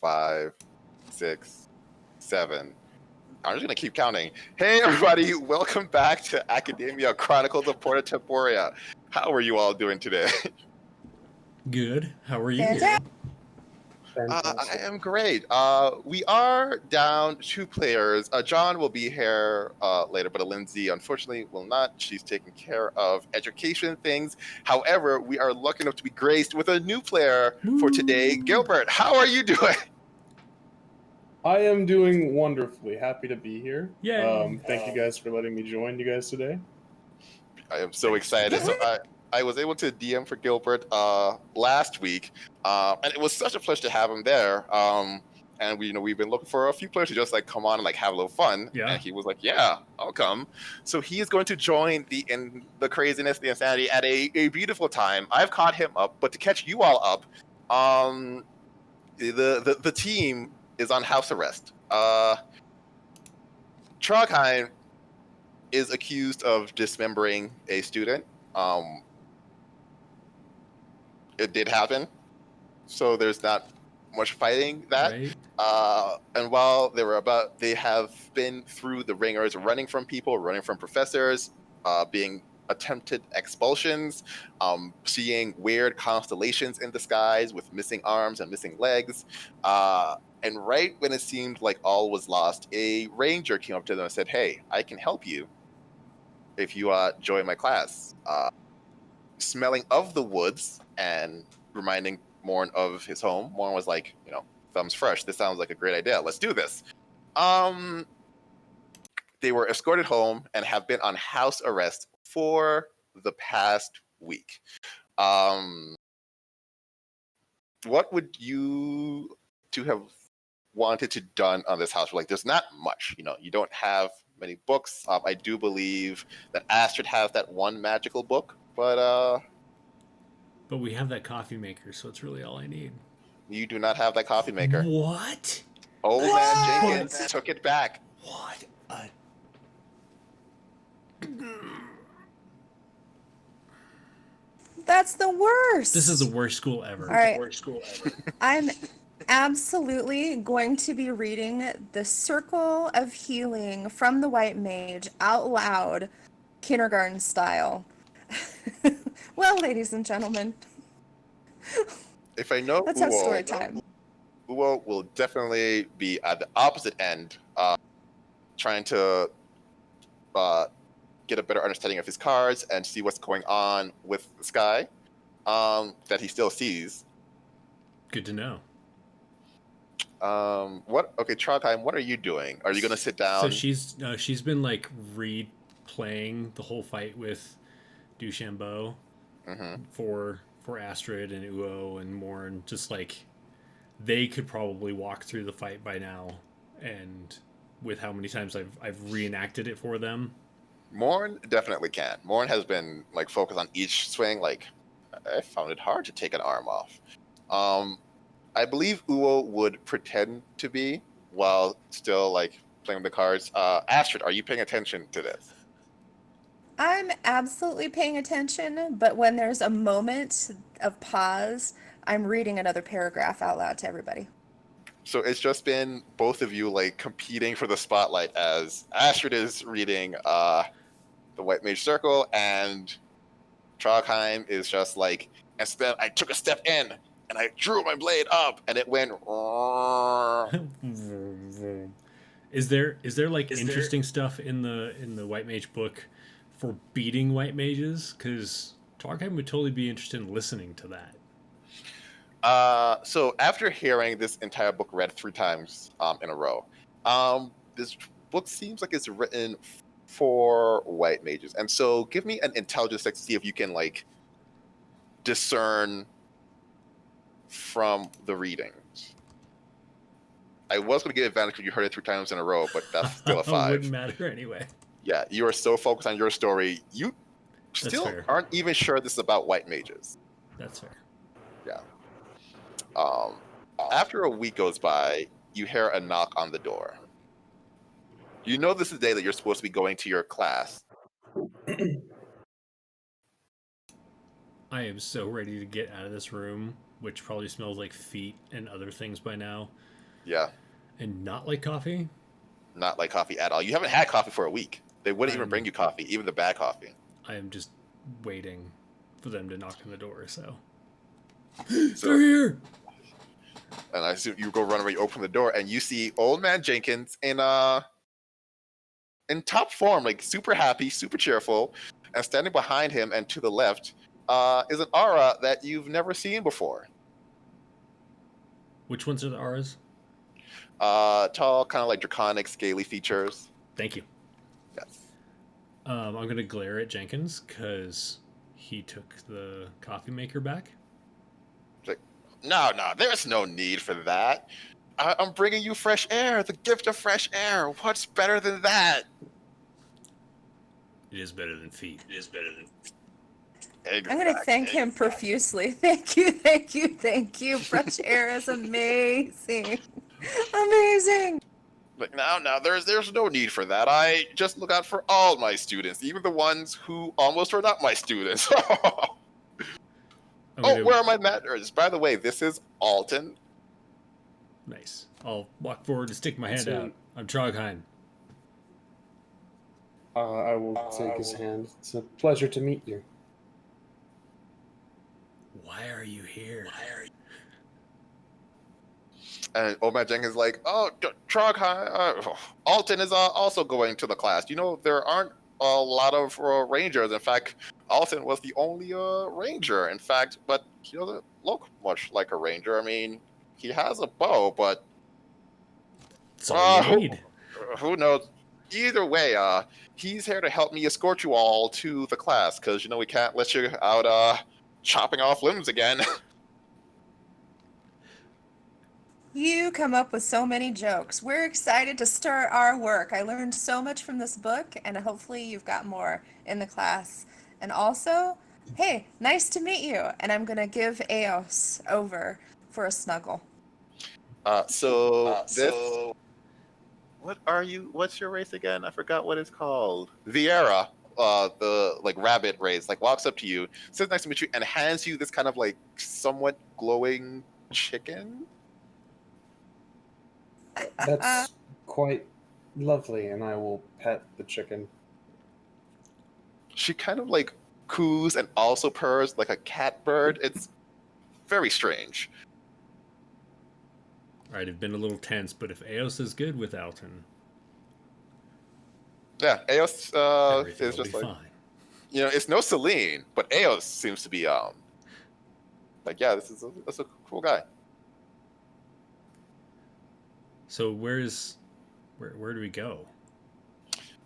5, 6, 7. I'm just gonna keep counting. Hey everybody, welcome back to Academia Chronicles of Porta Temporea. How are you all doing today? Good. How are you? I am great. We are down 2 players. John will be here later, but Lindsay unfortunately will not. She's taking care of education things. However, we are lucky enough to be graced with a new player for today. Gilbert, how are you doing? I am doing wonderfully. Happy to be here. Yay. Thank you guys for letting me join you guys today. I am so excited. So I was able to DM for Gilbert last week, and it was such a pleasure to have him there. And we've been looking for a few players to just like come on and like have a little fun. Yeah. And he was like, "Yeah, I'll come." So he is going to join the craziness, the insanity at a beautiful time. I've caught him up, but to catch you all up, the team is on house arrest. Trogheim is accused of dismembering a student. It did happen, so there's not much fighting that. Right. And while they have been through the ringers, running from people, running from professors, being attempted expulsions, seeing weird constellations in the skies with missing arms and missing legs. And right when it seemed like all was lost, a ranger came up to them and said, "Hey, I can help you if you join my class." Smelling of the woods and reminding Morn of his home, Morn was like, thumbs fresh. This sounds like a great idea. Let's do this. They were escorted home and have been on house arrest for the past week. What would you two have wanted to done on this house? Like, there's not much. You don't have many books. I do believe that Astrid has that one magical book, but we have that coffee maker, so it's really all I need. You do not have that coffee maker. What? Old man Jenkins took it back. What a... That's the worst. This is the worst school ever. All right. I'm absolutely going to be reading The Circle of Healing from the White Mage out loud, kindergarten style. Well, ladies and gentlemen, if I know let's have story time. Uwo will definitely be at the opposite end, trying to get a better understanding of his cards and see what's going on with the sky that he still sees. Good to know. Okay, Trogheim, what are you doing? Are you going to sit down? So she's been like replaying the whole fight with Duchambeau for Astrid and Uo and Morn. Just like they could probably walk through the fight by now, and with how many times I've reenacted it for them. Morn definitely can. Morn has been like focused on each swing. Like, I found it hard to take an arm off. I believe Uo would pretend to be while still like playing the cards. Astrid, are you paying attention to this? I'm absolutely paying attention, but when there's a moment of pause, I'm reading another paragraph out loud to everybody. So it's just been both of you like competing for the spotlight as Astrid is reading the White Mage Circle, and Trogheim is just like, instead I took a step in and I drew my blade up and it went. Is there like interesting stuff in the White Mage book for beating White Mages? Because Trogheim would totally be interested in listening to that. So after hearing this entire book read 3 times in a row, this book seems like it's written for White Mages. And so give me an intelligence check to see if you can like discern from the readings. I was going to give advantage when you heard it 3 times in a row, but that's still a 5. It wouldn't matter anyway. Yeah, you are so focused on your story, you still aren't even sure this is about White Mages. That's fair. Yeah. After a week goes by, you hear a knock on the door. You know this is the day that you're supposed to be going to your class. I am so ready to get out of this room, which probably smells like feet and other things by now, Yeah. And not like coffee? Not like coffee at all. You haven't had coffee for a week. They wouldn't even bring you coffee, even the bad coffee. I am just waiting for them to knock on the door, so. So They're here! And I assume you go run away, you open the door, and you see Old Man Jenkins in top form, like super happy, super cheerful, and standing behind him and to the left is an aura that you've never seen before. Which ones are the auras? Tall, kind of like draconic, scaly features. Thank you. Yes. I'm going to glare at Jenkins because he took the coffee maker back. Like, no, there's no need for that. I'm bringing you fresh air, the gift of fresh air. What's better than that? It is better than feet. It is better than. Exactly. I'm going to thank him profusely. Thank you. Fresh air is amazing. Amazing. Like, now, there's no need for that. I just look out for all my students, even the ones who almost are not my students. Where are my manners? By the way, this is Alton. Nice. I'll walk forward and stick my hand out. I'm Trogheim. I will take his hand. It's a pleasure to meet you. Why are you here? And Old Man Jenkins is like, Trogheim, Alton is also going to the class. You know, there aren't a lot of rangers. In fact, Alton was the only ranger. In fact, but he doesn't look much like a ranger. I mean, he has a bow, but that's all you need. Who knows? Either way, he's here to help me escort you all to the class, because, you know, we can't let you out chopping off limbs again. You come up with so many jokes. We're excited to start our work. I learned so much from this book, and hopefully you've got more in the class. And also, hey, nice to meet you. And I'm going to give Eos over for a snuggle. What are you? What's your race again? I forgot what it's called. Viera, the like rabbit race, like walks up to you, says nice to meet you, and hands you this kind of like somewhat glowing chicken. That's quite lovely, and I will pet the chicken. She kind of like coos and also purrs like a cat bird. It's very strange. All right, I've been a little tense, but if Eos is good with Alton, yeah, Eos is just like fine. You know, it's no Celine, but Eos seems to be like, yeah, that's a cool guy. So where do we go?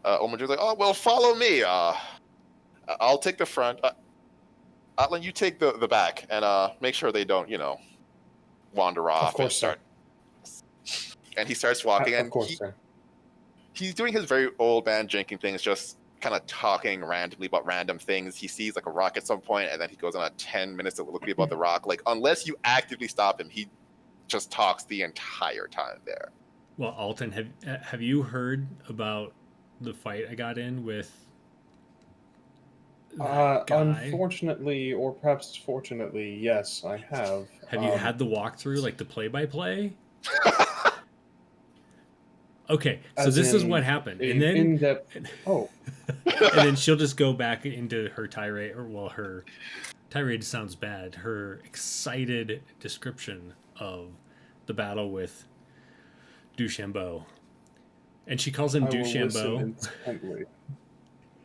Omaju's like, oh well, follow me. I'll take the front. Atlan, you take the back, and make sure they don't, you know, wander off. Of course, sir. And he starts walking, and of course, sir. He's doing his very Old Man Jenkins things, just kind of talking randomly about random things. He sees like a rock at some point, and then he goes on a 10-minute soliloquy about the rock. Like, unless you actively stop him, he just talks the entire time there. Well, Alton, have you heard about the fight I got in with that guy? Unfortunately, or perhaps fortunately, yes, I have. Have you had the walkthrough, like the play-by-play? Okay, so this is what happened, and then in-depth. Oh, and then she'll just go back into her tirade, her tirade sounds bad. Her excited description of the battle with Duchambeau, and she calls him Duchambeau. And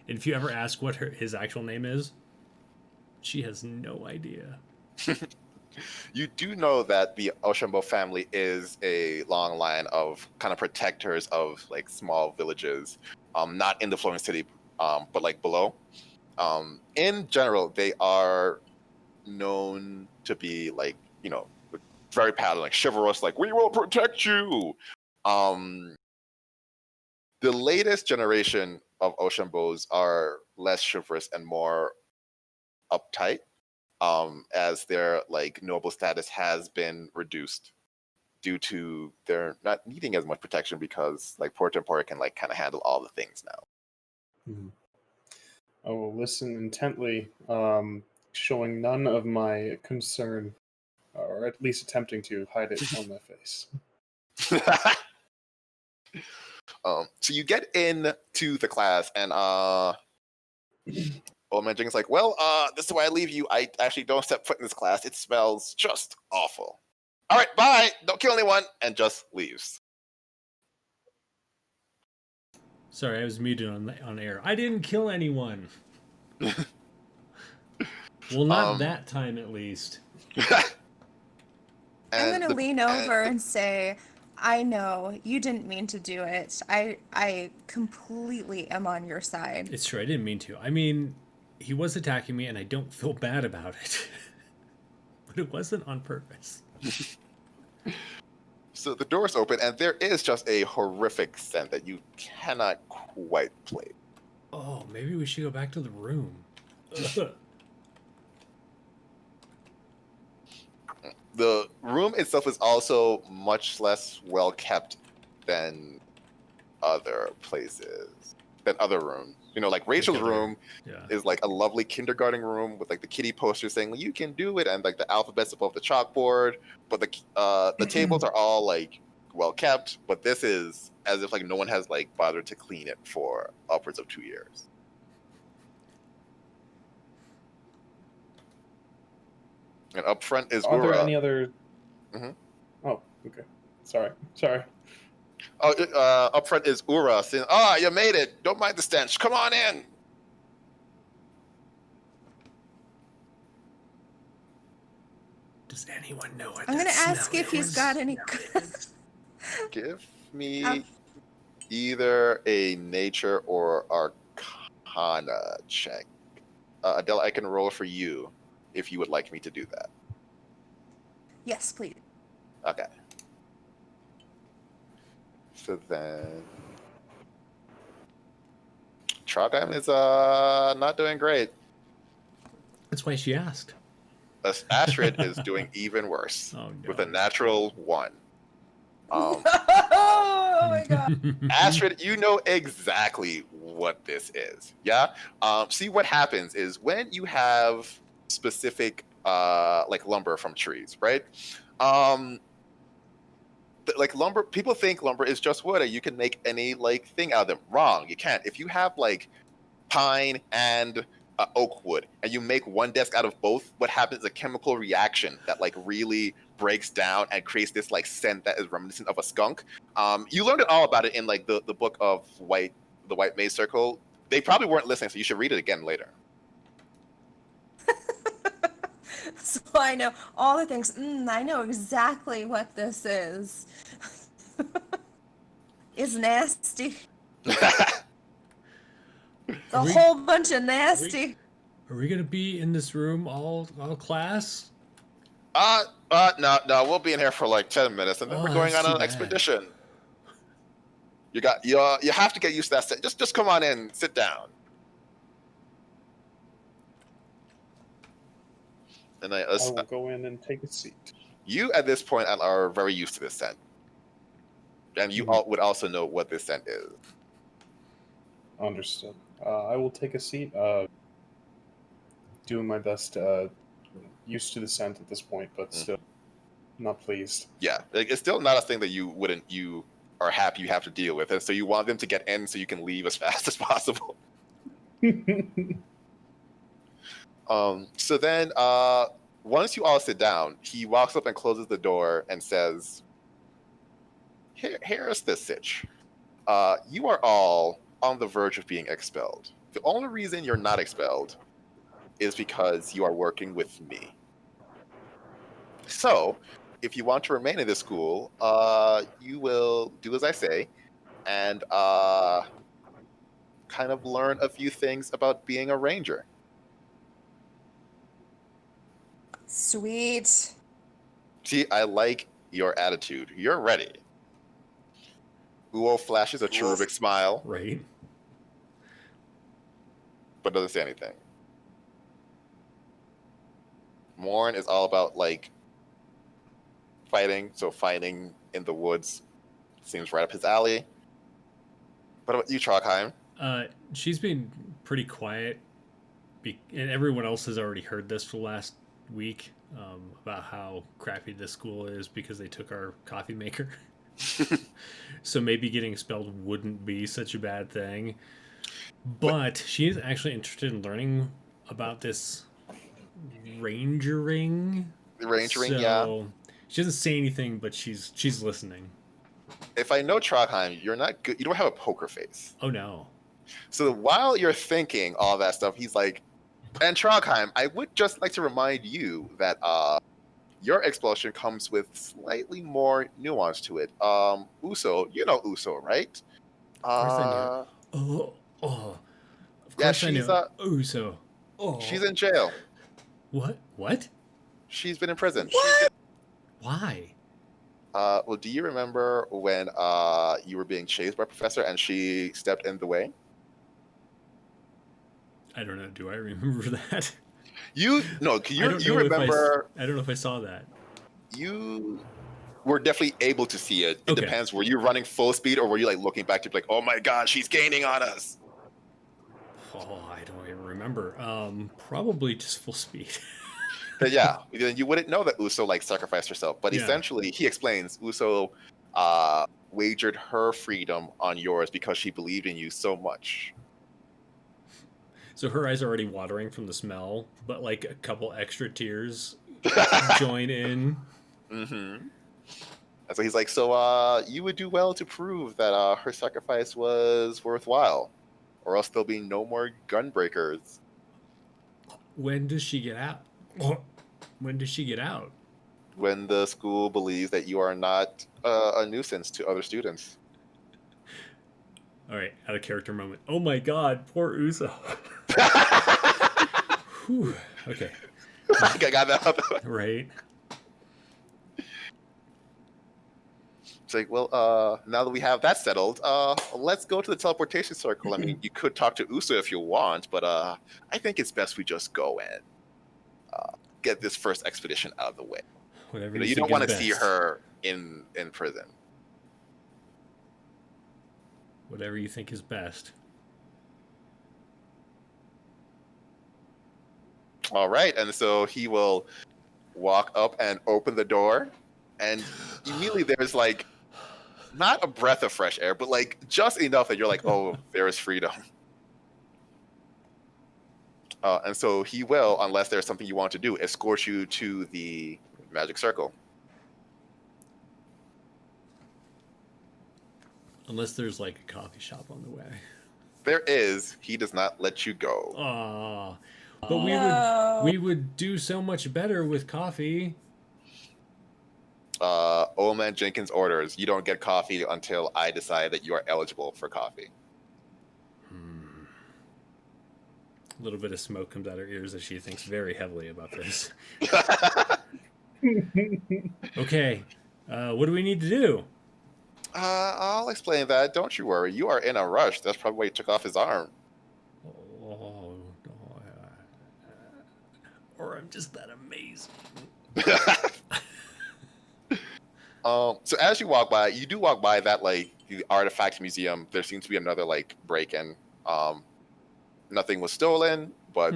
if you ever ask what his actual name is, she has no idea. You do know that the Ochambeau family is a long line of kind of protectors of like small villages, not in the Flowing City, but like below. In general, they are known to be like, you know, very patterned, like chivalrous, like we will protect you. The latest generation of Ochambeaus are less chivalrous and more uptight. As their like noble status has been reduced due to their not needing as much protection because like Porta Temporea can like kind of handle all the things now. I will listen intently, showing none of my concern, or at least attempting to hide it on my face. So you get into the class, and Old Man Jing's like, well, this is why I leave you. I actually don't step foot in this class. It smells just awful. All right, bye. Don't kill anyone, and just leaves. Sorry, I was muted on air. I didn't kill anyone. Well, not that time at least. I'm going to lean over and say, I know you didn't mean to do it. I completely am on your side. It's true. I didn't mean to. I mean, he was attacking me, and I don't feel bad about it. But it wasn't on purpose. So the doors open, and there is just a horrific scent that you cannot quite place. Oh, maybe we should go back to the room. The room itself is also much less well kept than other places, than other rooms. You know, like Rachel's room is like a lovely kindergarten room with like the kitty poster saying, well, you can do it, and like the alphabets above the chalkboard. But the tables are all like well kept, but this is as if like no one has like bothered to clean it for upwards of 2 years. And up front is Are Ura. there any other... Mhm. Oh, okay. Sorry. Oh, up front is Ura saying, you made it. Don't mind the stench. Come on in. Does anyone know what I'm going to ask if he's got any... Give me either a nature or arcana check. Adela, I can roll for you if you would like me to do that. Yes, please. Okay. So then... Trogheim is not doing great. That's why she asked. Astrid is doing even worse with a natural 1. Oh my god. Astrid, you know exactly what this is. Yeah? See, what happens is when you have specific like lumber from trees, right? Like lumber, people think lumber is just wood and you can make any like thing out of them. Wrong, you can't. If you have like pine and oak wood and you make one desk out of both, what happens is a chemical reaction that like really breaks down and creates this like scent that is reminiscent of a skunk. You learned it all about it in like the book of the White Maze Circle. They probably weren't listening, so you should read it again later. So I know all the things. I know exactly what this is. It's nasty. A whole bunch of nasty. Are we gonna be in this room all class? No, we'll be in here for like 10 minutes, and then we're going on an expedition. You have to get used to that. Just come on in, sit down. And I will go in and take a seat. You at this point are very used to this scent, and you all would also know what this scent is. Understood. I will take a seat. Doing my best. Used to the scent at this point, but still not pleased. Yeah, it's still not a thing that you are happy you have to deal with, and so you want them to get in so you can leave as fast as possible. So then, once you all sit down, he walks up and closes the door and says, here's the sitch. You are all on the verge of being expelled. The only reason you're not expelled is because you are working with me. So, if you want to remain in this school, you will do as I say, and kind of learn a few things about being a ranger. Sweet. See, I like your attitude. You're ready. Uo flashes a cherubic smile. Right. But doesn't say anything. Morn is all about, like, fighting. So fighting in the woods seems right up his alley. What about you, Trogheim? She's been pretty quiet. And everyone else has already heard this for the last week about how crappy this school is because they took our coffee maker. So maybe getting expelled wouldn't be such a bad thing. But she is actually interested in learning about this rangering. Rangering, yeah. So she doesn't say anything, but she's listening. If I know Trogheim, you're not good. You don't have a poker face. Oh no. So while you're thinking all that stuff, he's like, and Trogheim, I would just like to remind you that your expulsion comes with slightly more nuance to it. Uso, you know Uso, right? Of course I knew. Of Yeah, course I she's know. Uso. she's in jail. What? She's been in prison. Why? Well, do you remember when you were being chased by Professor and she stepped in the way? I don't know. Do I remember that? You remember? I don't know if I saw that. You were definitely able to see it. It Okay. depends. Were you running full speed or were you like looking back to be like, oh my god, she's gaining on us? Oh, I don't even remember. Probably just full speed. But yeah, then you wouldn't know that Uso like sacrificed herself. But Yeah. essentially, he explains Uso wagered her freedom on yours because she believed in you so much. So her eyes are already watering from the smell, but like a couple extra tears join in. Mm-hmm. And so he's like, so you would do well to prove that her sacrifice was worthwhile, or else there'll be no more gunbreakers. When does she get out? When does she get out? When the school believes that you are not a nuisance to other students. All right, out of character moment. Oh my god, poor Uso. Whew. Okay. I got that out. Right. It's like, well, now that we have that settled, let's go to the teleportation circle. I mean, you could talk to Uso if you want, but I think it's best we just go and get this first expedition out of the way. Whatever. You don't want to see her in prison. Whatever you think is best. All right, and so he will walk up and open the door, and immediately there's like not a breath of fresh air, but like just enough that you're like, oh, there is freedom. And so he will, unless there's something you want to do, escort you to the magic circle. Unless there's like a coffee shop on the way. There is. He does not let you go. Aw. But we would do so much better with coffee. Old Man Jenkins orders, you don't get coffee until I decide that you are eligible for coffee. A little bit of smoke comes out her ears as she thinks very heavily about this. Okay, what do we need to do? I'll explain that. Don't you worry. You are in a rush. That's probably why he took off his arm. Oh, or I'm just that amazing. So as you walk by, you do walk by that like the artifact museum. There seems to be another like break-in. Nothing was stolen, but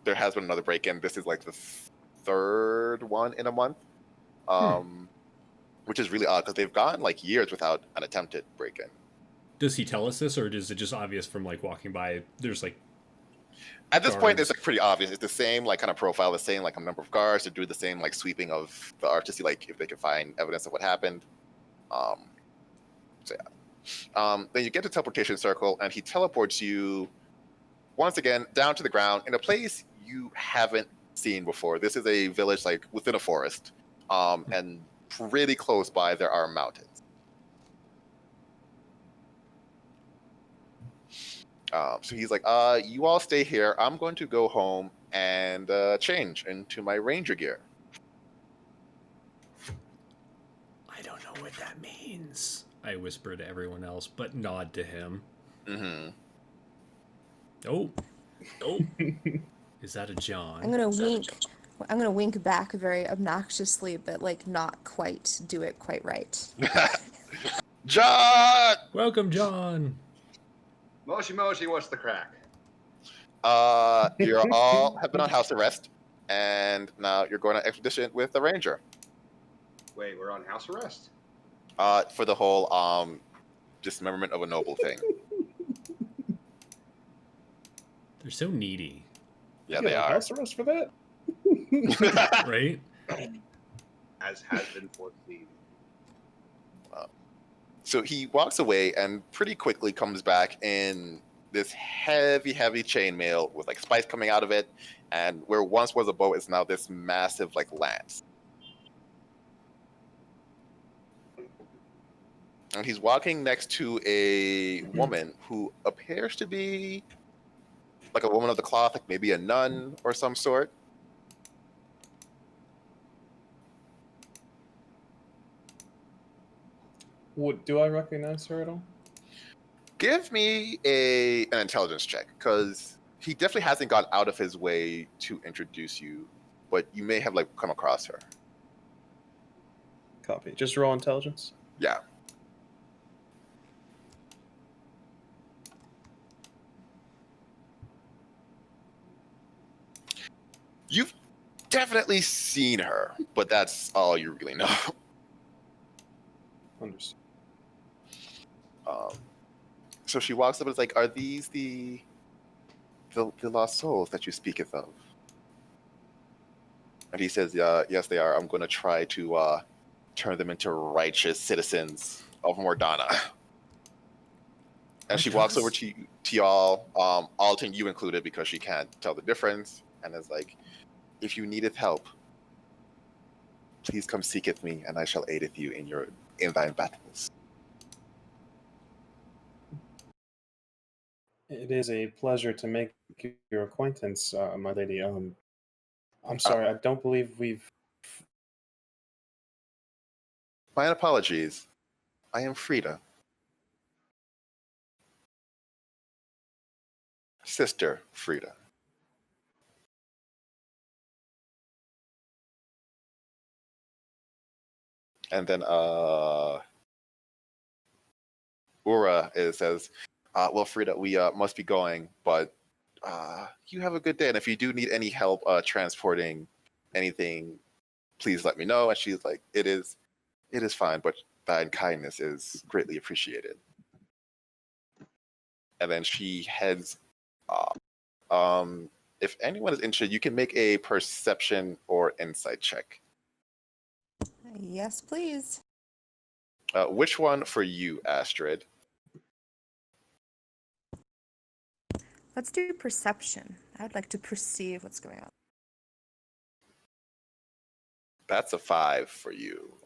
there has been another break-in. This is like the third one in a month, which is really odd because they've gone like years without an attempted break-in. Does he tell us this, or is it just obvious from like walking by? There's like at this guards. point, it's like pretty obvious. It's the same like kind of profile, the same like a number of guards to do the same like sweeping of the art to see like if they can find evidence of what happened. So yeah. Then you get to teleportation circle, and he teleports you once again down to the ground in a place you haven't seen before. This is a village like within a forest, and pretty close by there are mountains. So he's like, you all stay here. I'm going to go home and change into my ranger gear. I don't know what that means. I whisper to everyone else, but nod to him. Mm-hmm. Oh. Is that a John? I'm gonna wink. I'm gonna wink back very obnoxiously, but like not quite do it quite right. John! Welcome, John. Moshi, what's the crack? You all have been on house arrest, and now you're going on expedition with the ranger. Wait, we're on house arrest? For the whole dismemberment of a noble thing. They're so needy. Yeah, You they get, like, are. house arrest for that? Right? As has been foreseen. So he walks away and pretty quickly comes back in this heavy chainmail with like spikes coming out of it, and where once was a bow is now this massive like lance. And he's walking next to a woman who appears to be like a woman of the cloth, like maybe a nun or some sort. Do I recognize her at all? Give me an intelligence check, because he definitely hasn't gone out of his way to introduce you, but you may have like come across her. Copy. Just raw intelligence? Yeah. You've definitely seen her, but that's all you really know. Understood. So she walks up and is like, "Are these the lost souls that you speaketh of?" And he says, "Yeah, yes, they are. I'm going to try to turn them into righteous citizens of Mordana." And she walks over to y'all, Alton, you included, because she can't tell the difference, and is like, "If you needeth help, please come seeketh me, and I shall aideth you in thine battles." It is a pleasure to make your acquaintance, my lady. I'm sorry, I don't believe we've... My apologies. I am Frida. Sister Frida. And then Ura says, "Well, Frida, we must be going, but you have a good day. And if you do need any help transporting anything, please let me know." And she's like, it is fine, but thine kindness is greatly appreciated." And then she heads off. If anyone is interested, you can make a perception or insight check. Yes, please. Which one for you, Astrid? Let's do perception. I'd like to perceive what's going on. That's a 5 for you.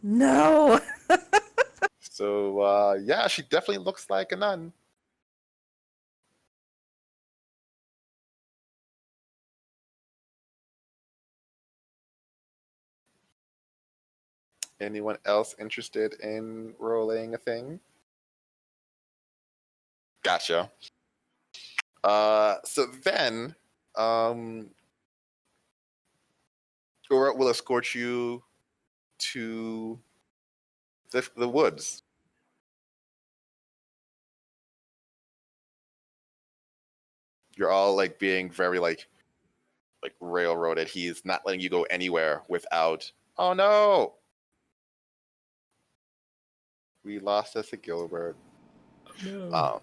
No! So, yeah, she definitely looks like a nun. Anyone else interested in rolling a thing? Gotcha. So then, Ura will escort you to the woods. You're all like being very like railroaded. He's not letting you go anywhere without, "Oh no, we lost us a Gilbert." No.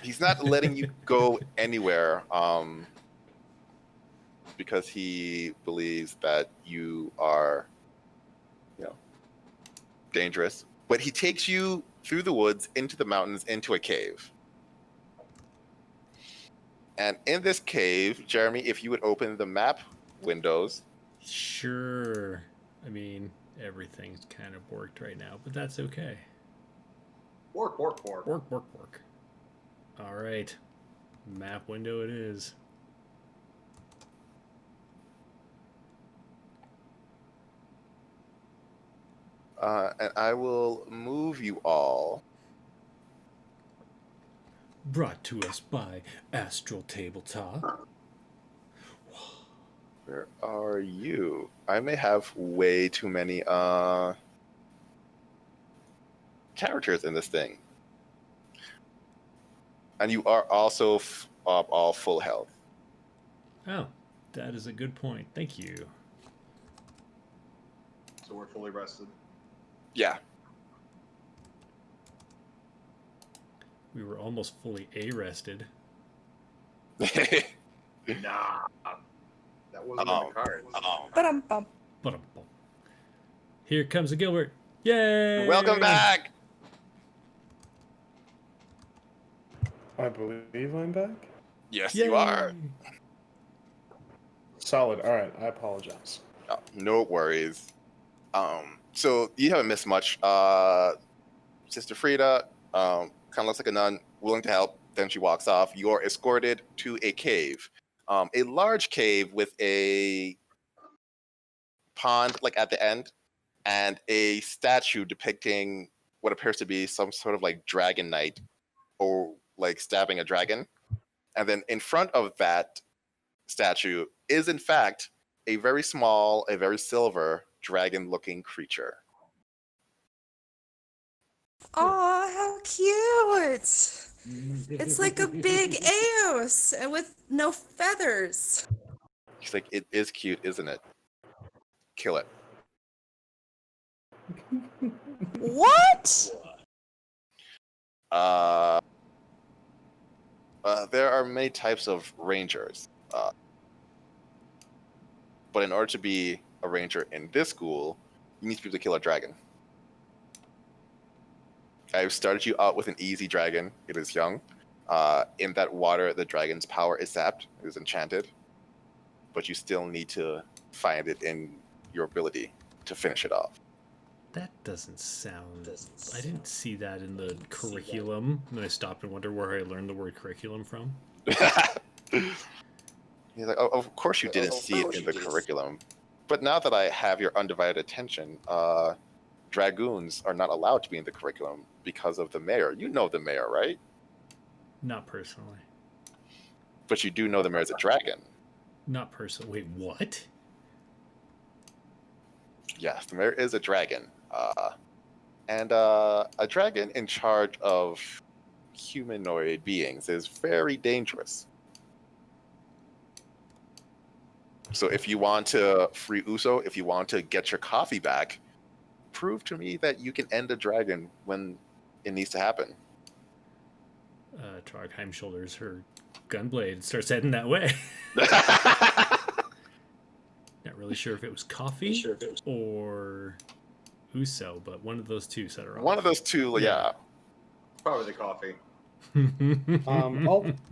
He's not letting you go anywhere because he believes that you are, dangerous. But he takes you through the woods, into the mountains, into a cave. And in this cave, Jeremy, if you would open the map windows. Sure. I mean, everything's kind of borked right now, but that's okay. Bork. Bork. All right. Map window it is. And I will move you all. Brought to us by Astral Tabletop. Where are you? I may have way too many characters in this thing. And you are also all full health. Oh, that is a good point. Thank you. So we're fully rested. Yeah. We were almost fully arrested. Nah, that wasn't in the cards. Ba-dum-bum. Ba-dum-bum. Here comes a Gilbert. Yay! Welcome back. I believe I'm back. Yes, Yay! you are. Solid. All right. I apologize. Oh, no worries. So you haven't missed much. Sister Frida, kind of looks like a nun, willing to help. Then she walks off. You're escorted to a cave, a large cave with a pond like at the end, and a statue depicting what appears to be some sort of like dragon knight, or like stabbing a dragon. And then in front of that statue is in fact a very small, a very silver dragon-looking creature. Oh, how cute! It's like a big Eos with no feathers. She's like, it is cute, isn't it? Kill it. What? There are many types of rangers, but in order to be a ranger in this school, you need to be able to kill a dragon. I've started you out with an easy dragon. It is young. In that water, the dragon's power is sapped. It is enchanted. But you still need to find it in your ability to finish it off. That doesn't sound... I didn't see that in the curriculum. And I stopped and wondered where I learned the word curriculum from. He's like, oh, of course you didn't see it in the curriculum. But now that I have your undivided attention, dragoons are not allowed to be in the curriculum because of the mayor. You know the mayor, right? Not personally. But you do know the mayor's a dragon. Not personally. Wait, what? Yes, the mayor is a dragon. And a dragon in charge of humanoid beings is very dangerous. So if you want to free Uso, if you want to get your coffee back, prove to me that you can end a dragon when it needs to happen. Trogheim shoulders her gunblade and starts heading that way. Not really sure if it was coffee or Uso, but one of those two set her off. One of those two, yeah. Probably the coffee.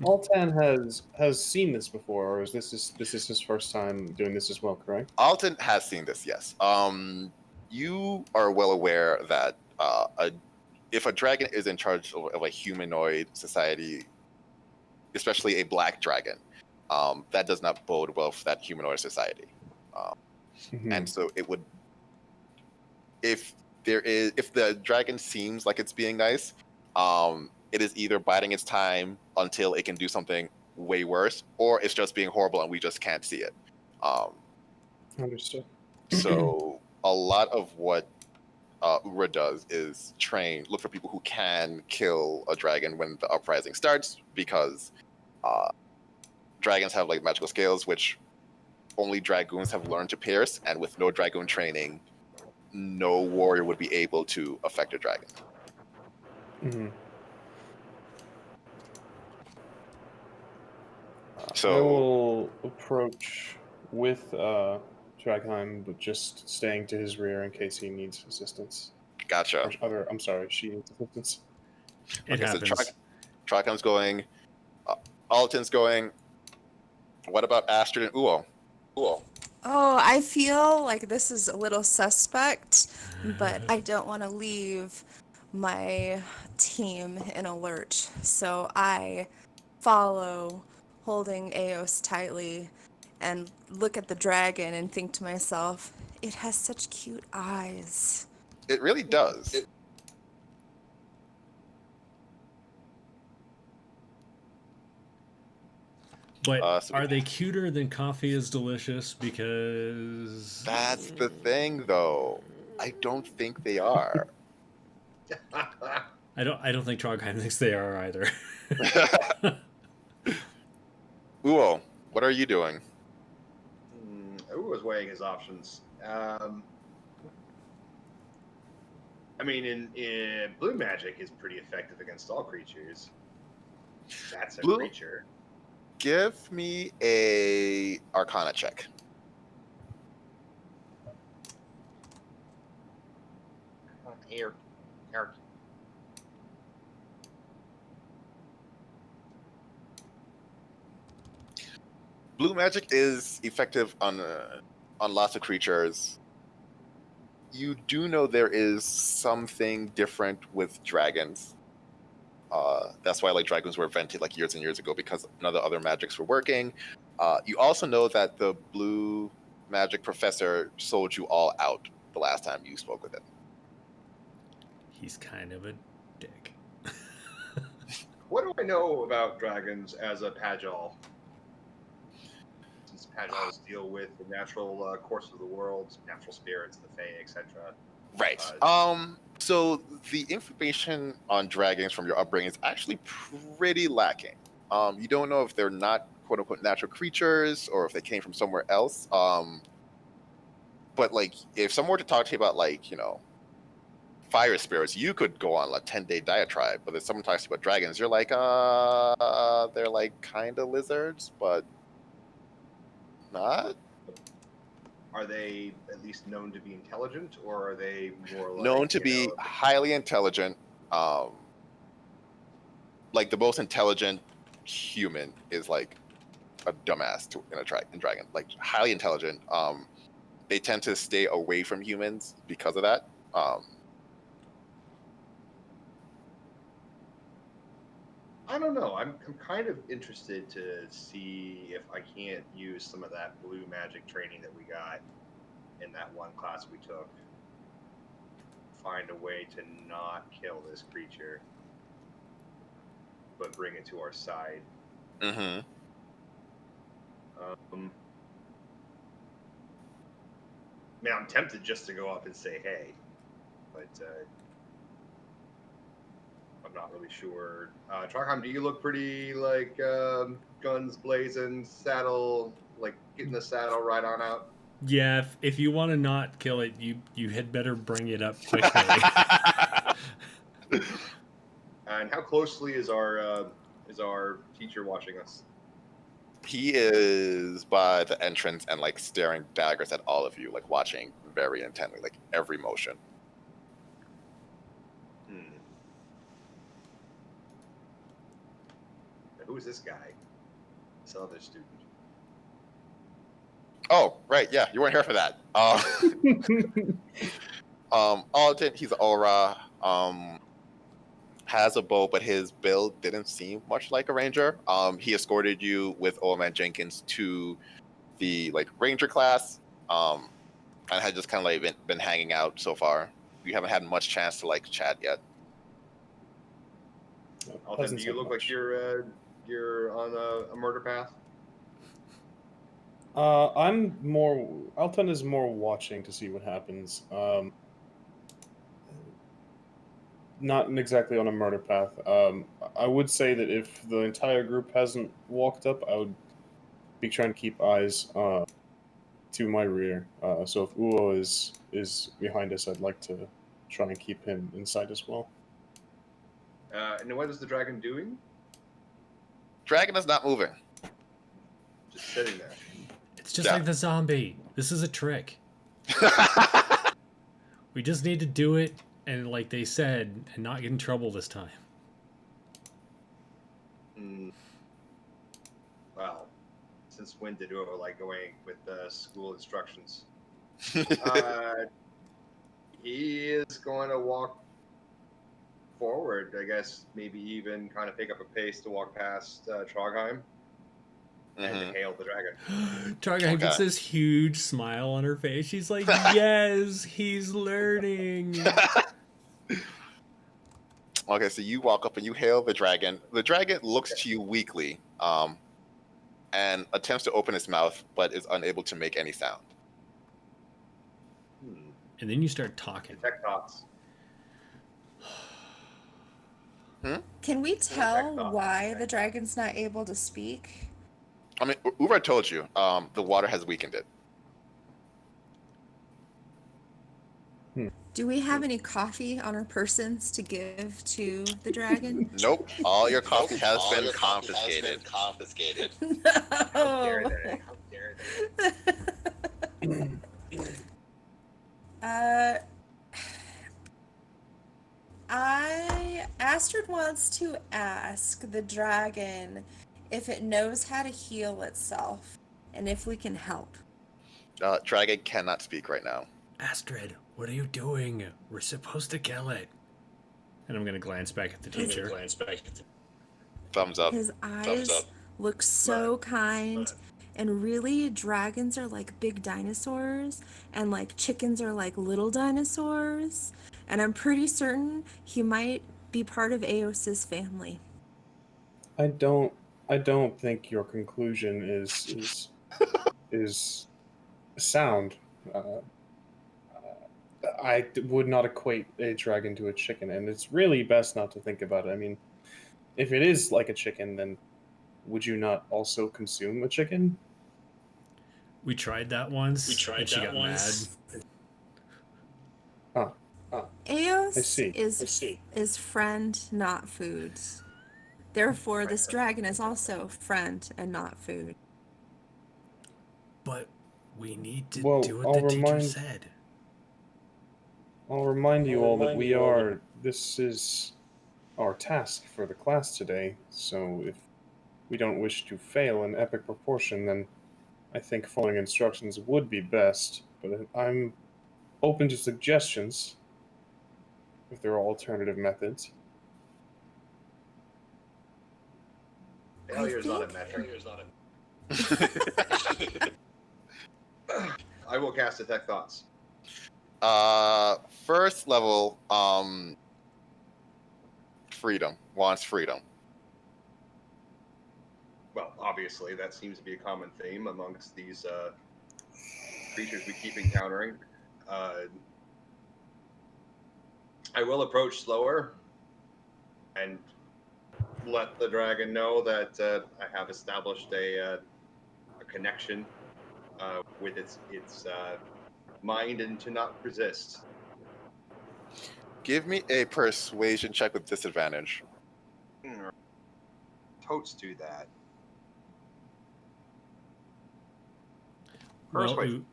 Altan has seen this before, or is this is his first time doing this as well? Correct. Alton has seen this, yes. You are well aware that if a dragon is in charge of a humanoid society, especially a black dragon, that does not bode well for that humanoid society. And so it would, if the dragon seems like it's being nice, it is either biding its time until it can do something way worse, or it's just being horrible and we just can't see it. Understood. So a lot of what Ura does is look for people who can kill a dragon when the uprising starts, because dragons have like magical scales which only dragoons have learned to pierce, and with no dragoon training, no warrior would be able to affect a dragon. So I will approach with Tragheim, but just staying to his rear in case he needs assistance. Gotcha. I'm sorry, she needs assistance. It happens. So Tragheim's going, Alton's going. What about Astrid and Uo? Oh, I feel like this is a little suspect, but I don't want to leave my team in a lurch. So I follow, holding Eos tightly, and look at the dragon and think to myself, it has such cute eyes. It really does. But So are they cuter than coffee is delicious? Because that's the thing, though. I don't think they are. I don't think Trogheim thinks they are either. Uo, what are you doing? Who was weighing his options? I mean, in blue magic is pretty effective against all creatures. That's a Blue- creature. Give me a Arcana check. Here. Blue magic is effective on lots of creatures. You do know there is something different with dragons. That's why like dragons were invented like years and years ago, because none of the other magics were working. You also know that the blue magic professor sold you all out the last time you spoke with him. He's kind of a dick. What do I know about dragons as a Pagel? Since Pagels deal with the natural course of the world, natural spirits, the Fae, etc. Right. So the information on dragons from your upbringing is actually pretty lacking. You don't know if they're not quote unquote natural creatures or if they came from somewhere else. But like if someone were to talk to you about like, you know, fire spirits, you could go on a 10-day diatribe. But if someone talks to you about dragons, you're like, they're like kind of lizards, but not. Are they at least known to be intelligent, or are they more like Known to be know, highly intelligent. Like the most intelligent human is like a dumbass in dragon. Like highly intelligent. They tend to stay away from humans because of that. I don't know. I'm kind of interested to see if I can't use some of that blue magic training that we got in that one class we took. Find a way to not kill this creature, but bring it to our side. Mm-hmm. Man, I'm tempted just to go up and say, hey, but I'm not really sure. Trarkheim, do you look pretty like guns blazing, saddle, like getting the saddle right on out? Yeah, if you want to not kill it, you had better bring it up quickly. And how closely is our teacher watching us? He is by the entrance and like staring daggers at all of you, like watching very intently, like every motion. Who is this guy? This other student. Oh, right, yeah, you weren't here for that. Alden, he's Aura. Has a bow, but his build didn't seem much like a ranger. He escorted you with Old Man Jenkins to the like ranger class, and had just kind of like been hanging out so far. You haven't had much chance to like chat yet. Alton, do you look like you're on a murder path? I'm more. Alton is more watching to see what happens. Not exactly on a murder path. I would say that if the entire group hasn't walked up, I would be trying to keep eyes to my rear. So if Uo is behind us, I'd like to try and keep him inside as well. And what is the dragon doing? Dragon is not moving. Just sitting there. It's just like the zombie. This is a trick. We just need to do it, and like they said, and not get in trouble this time. Well, since when did Uo like going with the school instructions? He is going to walk forward, I guess, maybe even kind of pick up a pace to walk past Trogheim and hail the dragon. Trogheim gets this huge smile on her face. She's like, yes, he's learning. Okay, so you walk up and you hail the dragon. The dragon looks to you weakly, and attempts to open its mouth, but is unable to make any sound. And then you start talking. Tech thoughts. Can we tell why the dragon's not able to speak? I mean, Ura told you, the water has weakened it. Do we have any coffee on our persons to give to the dragon? Nope. All your coffee has been confiscated. How dare No. they? How dare they? Uh, Astrid wants to ask the dragon if it knows how to heal itself and if we can help. Dragon cannot speak right now. Astrid, what are you doing? We're supposed to kill it. And I'm gonna glance back at the teacher. Thumbs up. His eyes look so Right. kind, and really, dragons are like big dinosaurs, and like chickens are like little dinosaurs. And I'm pretty certain he might be part of Eos's family. I don't think your conclusion is sound. I would not equate a dragon to a chicken, and it's really best not to think about it. I mean, if it is like a chicken, then would you not also consume a chicken? We tried that once. And she got mad. Eos I see. is friend, not food. Therefore, this dragon is also friend and not food. But we need to Well, do what I'll the teacher remind- said. I'll remind you all that this is our task for the class today, so if we don't wish to fail in epic proportion, then I think following instructions would be best, but I'm open to suggestions if there are alternative methods. Failure's not a metric. I will cast Detect Thoughts. First level, freedom. Wants freedom. Well, obviously, that seems to be a common theme amongst these creatures we keep encountering. I will approach slower and let the dragon know that I have established a connection with its mind and to not resist. Give me a persuasion check with disadvantage. Totes do that. Well, Persuasion.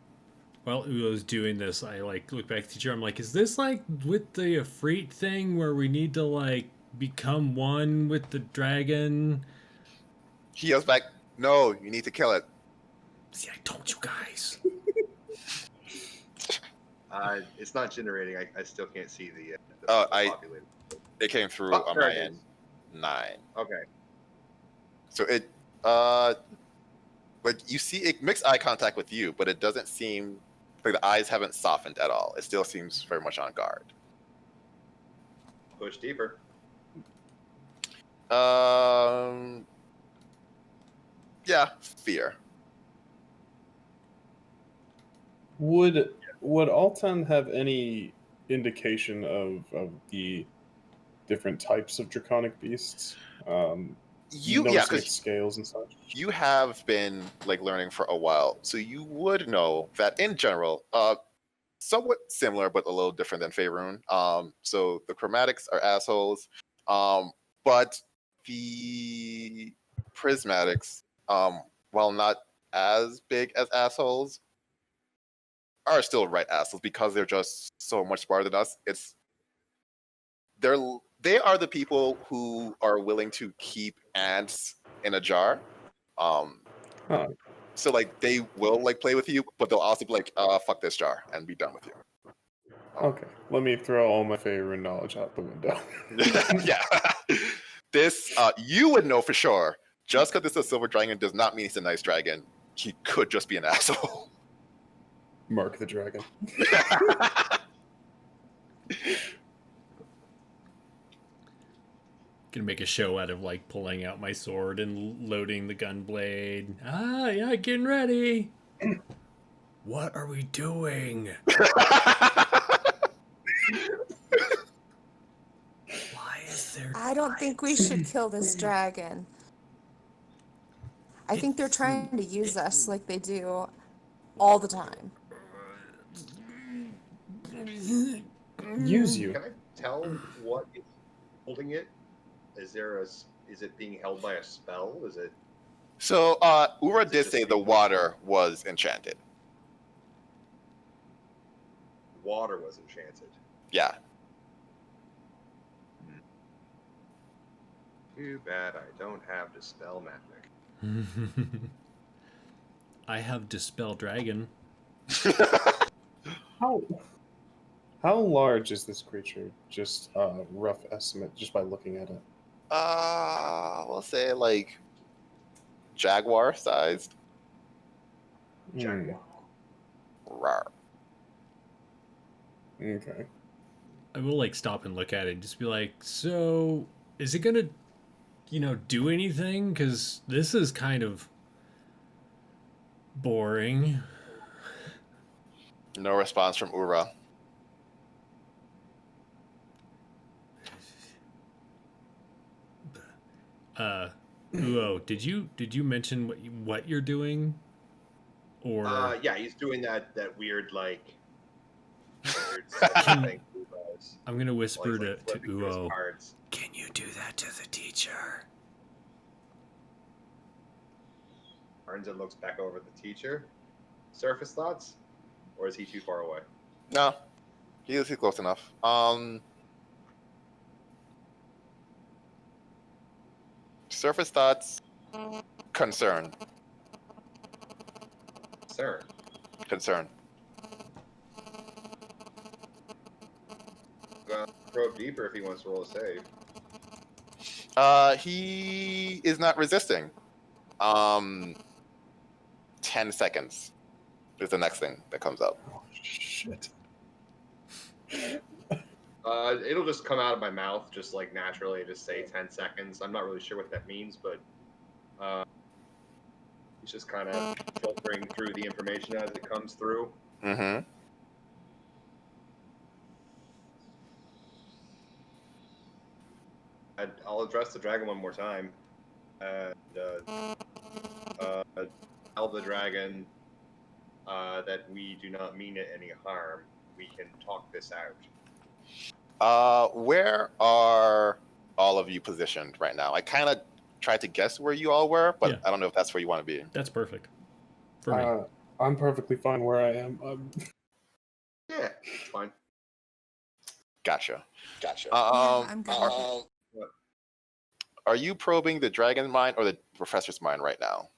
while Uo's doing this, I like look back at the teacher. I'm like, is this like with the Efreet thing where we need to like become one with the dragon? He yells back, "No, you need to kill it." See, I told you guys. It's not generating. I still can't see the populated. It came through Oh, on there my it end. 9. Okay. So it, like you see, it makes eye contact with you, but it doesn't seem like the eyes haven't softened at all. It still seems very much on guard. Push deeper. Yeah, fear. Would Altan have any indication of the different types of draconic beasts? Noticing its Because scales and such. you have been like learning for a while, so you would know that in general, somewhat similar but a little different than Faerun. So the chromatics are assholes, but the prismatics, while not as big as assholes, are still right assholes because they're just so much smarter than us. They are the people who are willing to keep ants in a jar. So like they will like play with you, but they'll also be like, fuck this jar and be done with you. Okay, let me throw all my favorite knowledge out the window. Yeah. This you would know for sure. Just because it's a silver dragon does not mean he's a nice dragon. He could just be an asshole. Mark the dragon. Gonna make a show out of like pulling out my sword and loading the gun blade. Ah, yeah, getting ready. What are we doing? Why is there? I don't think we should kill this dragon. I think they're trying to use us like they do all the time. use you. Can I tell what is holding it? Is it being held by a spell? Is it? So, Ura Is it did just say the being- water was enchanted. Water was enchanted. Yeah. Too bad I don't have dispel magic. I have Dispel Dragon. How large is this creature? Just a rough estimate, just by looking at it. We'll say like jaguar sized. Jaguar. Rawr. Okay. I will like stop and look at it and just be like, so is it gonna, do anything? Because this is kind of boring. No response from Ura. Uo, did you mention what you're doing? Or Yeah, he's doing that weird weird thing. I'm gonna whisper to flipping through his Uo. cards. Can you do that to the teacher? Turns and looks back over at the teacher. Surface thoughts, or is he too far away? No, he's close enough. Surface thoughts. Concern. Sir, Concern. probe deeper if he wants to roll a save. He is not resisting. 10 seconds is the next thing that comes up. Oh shit. It'll just come out of my mouth, just like naturally, just say 10 seconds. I'm not really sure what that means, but he's just kind of filtering through the information as it comes through. Mm-hmm. I'll address the dragon one more time, and tell the dragon that we do not mean it any harm. We can talk this out. Where are all of you positioned right now? I kind of tried to guess where you all were, but Yeah. I don't know if that's where you want to be. That's perfect for me. I'm perfectly fine where I am. Yeah, it's fine. Gotcha. I'm good. Are you probing the dragon's mind or the professor's mind right now?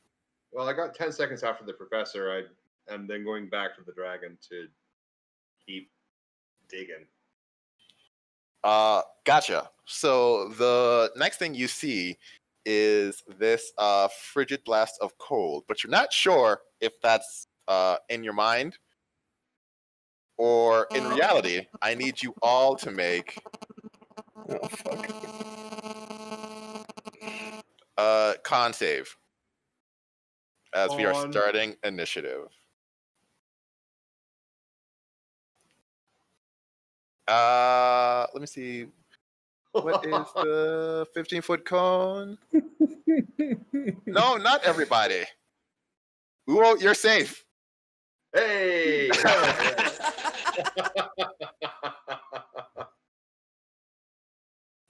Well, I got 10 seconds after the professor. I am then going back to the dragon to keep digging. Gotcha. So the next thing you see is this frigid blast of cold, but you're not sure if that's in your mind or in reality. I need you all to make Oh fuck. con save as we are Con. starting initiative. Let me see. What is the 15-foot cone? No, not everybody. Uo, you're safe. Hey!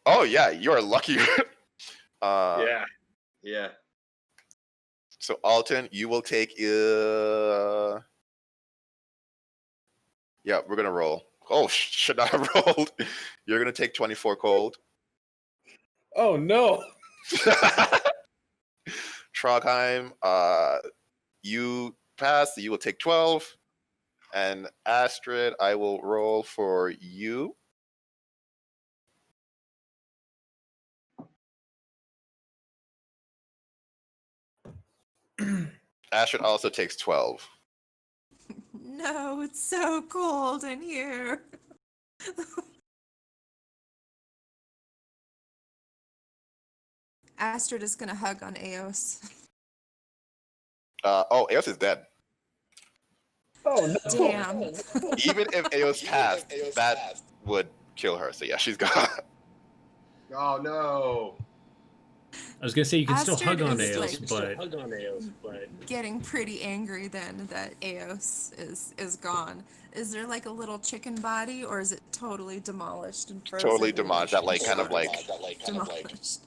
Oh yeah, you're lucky. Yeah. So Alton, you will take. Yeah, we're gonna roll. Oh, should not have rolled. You're gonna take 24 cold. Oh no. Trogheim, you pass. So you will take 12. And Astrid, I will roll for you. Astrid also takes 12. No, it's so cold in here. Astrid is gonna hug on Eos. Eos is dead. Oh no. Damn. Even if Eos passed, that would kill her. So yeah, she's gone. Oh no! I was gonna say you can still Astrid hug on is, Eos, like, but getting pretty angry then that Eos is gone. Is there like a little chicken body, or is it totally demolished and frozen? Totally demolished. That like kind of like Demolished.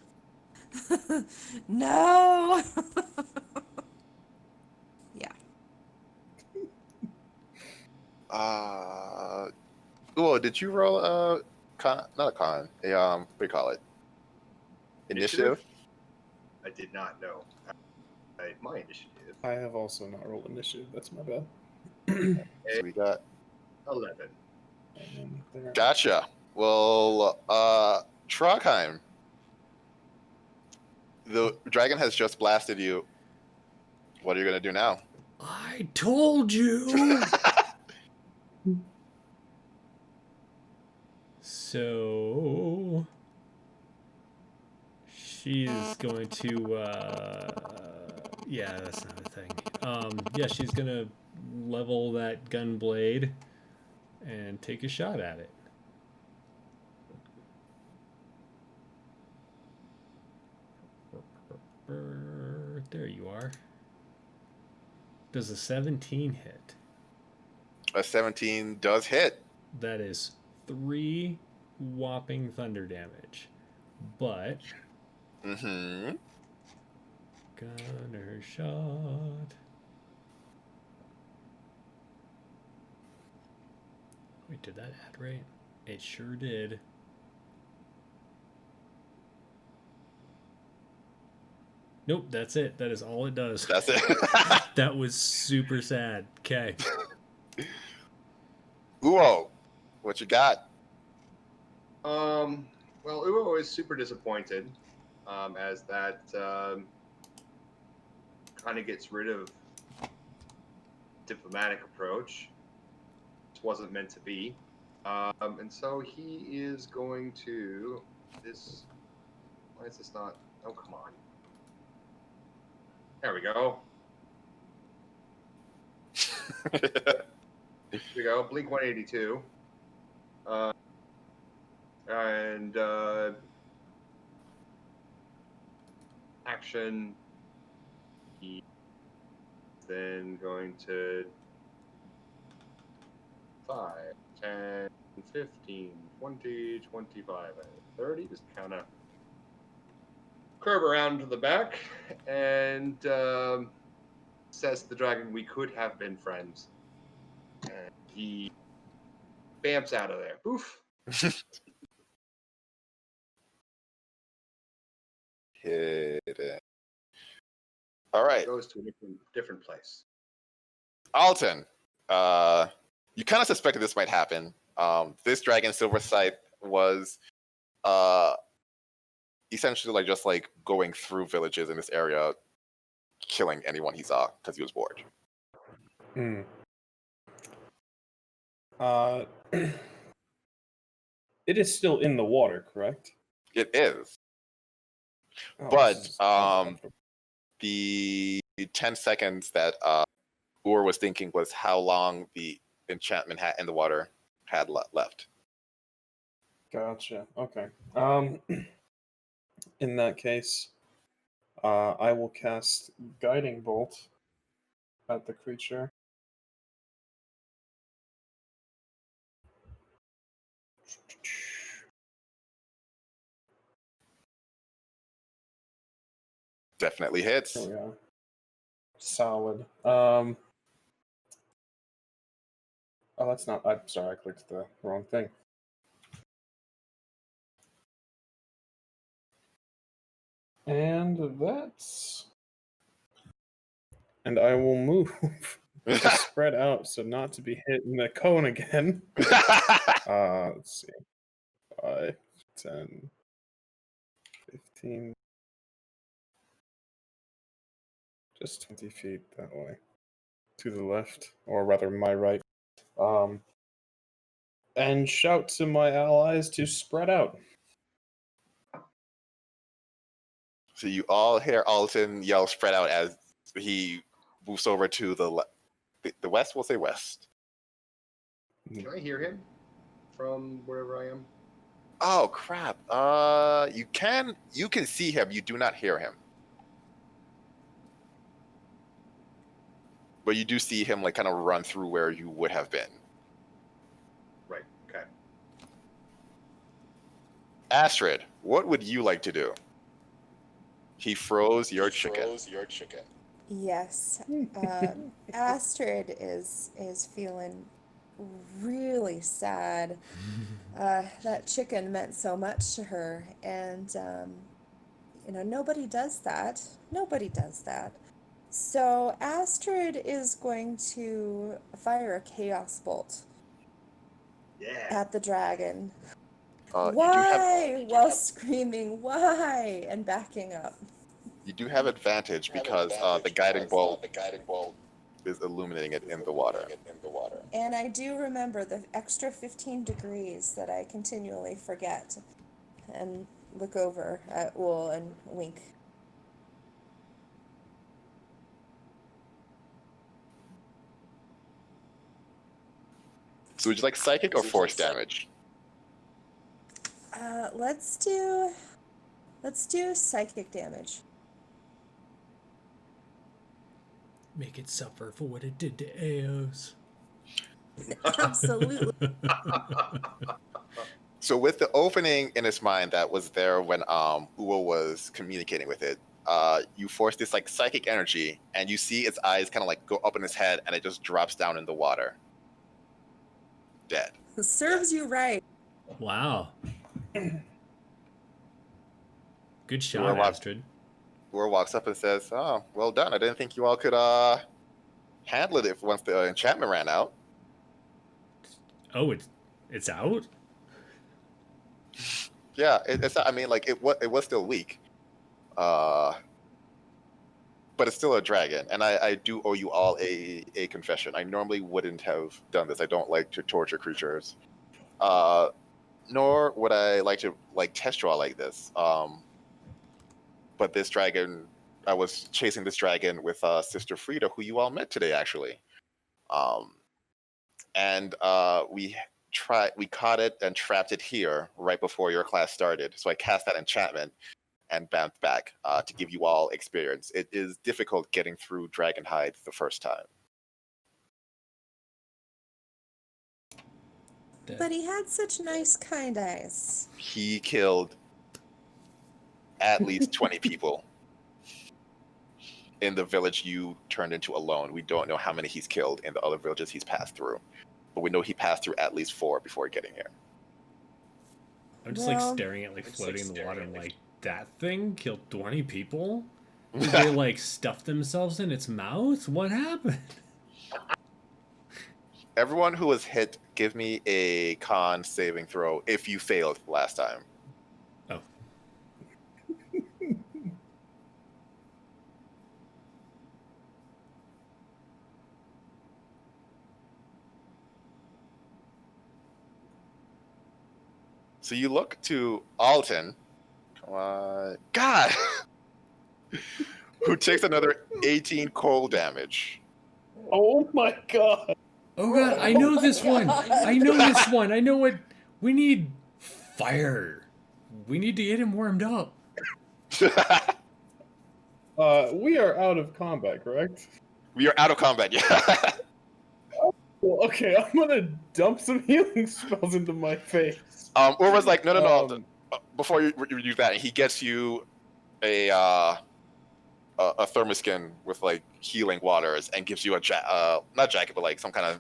No. Yeah. Well, did you roll a con? Not a con. What do you call it? Initiative. I did not know. My initiative. I have also not rolled initiative. That's my bad. So we got 11. And there. gotcha. Well, Trogheim, the dragon has just blasted you. What are you gonna do now? I told you. So she's going to yeah, that's not a thing. Yeah, she's gonna level that gun blade and take a shot at it. There you are. Does a 17 hit? A 17 does hit. That is 3 whopping thunder damage. But Mm-hmm. gunner shot. Wait, did that add right? It sure did. Nope, that's it. That is all it does. That's it. That was super sad. Okay. Uo, what you got? Well, Uo is super disappointed, as that kind of gets rid of diplomatic approach. This wasn't meant to be, and so he is going to this. Why is this not? Oh, come on! There we go. Here we go. Blink 182. And action. He's then going to 5, 10, 15, 20, 25, and 30. Just kind of curve around to the back and says to the dragon, "We could have been friends." And he bamps out of there. Poof. Hit it. All right, Goes to a different place. Alton. You kind of suspected this might happen. This dragon Silversight was essentially like just like going through villages in this area, killing anyone he saw because he was bored. Hmm. It is still in the water, correct? It is, Oh, but this is the 10 seconds that Ur was thinking was how long the enchantment hat in the water had left. Gotcha. Okay. In that case, I will cast Guiding Bolt at the creature. Definitely hits. There we are. Solid. Oh, that's not. I'm sorry, I clicked the wrong thing. And that's. And I will move to spread out so not to be hit in the cone again. Let's see. 5, 10, 15. Just 20 feet that way. To the left, or rather my right. And shout to my allies to spread out. So you all hear Alton yell spread out as he moves over to the west. We'll say west. Can I hear him from wherever I am? Oh crap. You can see him. You do not hear him. But you do see him like kind of run through where you would have been. Right. Okay. Astrid, what would you like to do? He froze your chicken. Yes. Astrid is feeling really sad. That chicken meant so much to her, and nobody does that. Nobody does that. So Astrid is going to fire a chaos bolt Yeah. at the dragon. You Why? While screaming, why? And backing up. do have advantage because the guiding bolt is illuminating it in the water. And I do remember the extra 15 degrees that I continually forget and look over at Wool and wink. So would you like psychic or force damage? Let's do psychic damage. Make it suffer for what it did to Eos. Absolutely. So with the opening in his mind that was there when Uo was communicating with it, you force this like psychic energy, and you see its eyes kind of like go up in his head, and it just drops down in the water, dead. Serves you right. Wow. Good shot, Uo Astrid. walks up and says, "Oh, well done. I didn't think you all could handle it if once the enchantment ran out." Oh, it's out? Yeah, it's. I mean, like it was still weak, but it's still a dragon, and I do owe you all a confession. I normally wouldn't have done this. I don't like to torture creatures, nor would I like to like test draw like this. But this dragon, I was chasing this dragon with Sister Frida, who you all met today, actually, and we caught it and trapped it here right before your class started. So I cast that enchantment and bounced back to give you all experience. It is difficult getting through Dragonhide the first time. But he had such nice, kind eyes. He killed at least 20 people in the village you turned into alone. We don't know how many he's killed in the other villages he's passed through, but we know he passed through at least 4 before getting here. I'm just like staring at like floating in the water and like, that thing killed 20 people? Did they like stuff themselves in its mouth? What happened? Everyone who was hit, give me a con saving throw if you failed last time. Oh. So you look to Alton. God! Who takes another 18 cold damage. Oh my god! Oh god, I know this one! I know this one! I know what... We need fire. We need to get him warmed up. We are out of combat, correct? We are out of combat, yeah. Well, okay, I'm gonna dump some healing spells into my face. Orva's like, no. Before you do that, he gets you a thermoskin with like healing waters and gives you a not jacket, but like some kind of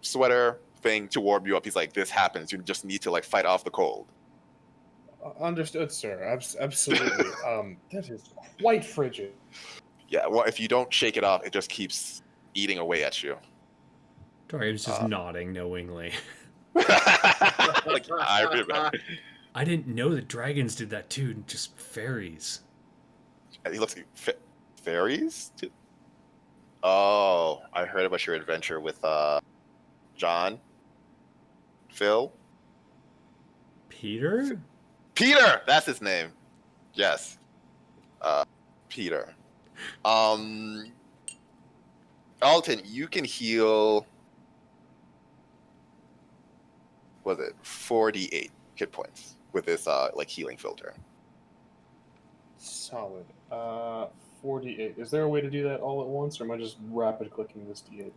sweater thing to warm you up. He's like, this happens. You just need to like fight off the cold. Understood, sir. Absolutely. That is quite frigid. Yeah, well, if you don't shake it off, it just keeps eating away at you. Sorry, I was just nodding knowingly. Like, I remember. I didn't know that dragons did that too, just fairies. And he looks at you, fairies? Oh, I heard about your adventure with John? Phil? Peter? Peter! That's his name. Yes. Peter. Alton, you can heal... Was it 48 hit points with this like healing filter. Solid. 48. Is there a way to do that all at once, or am I just rapid clicking this D8?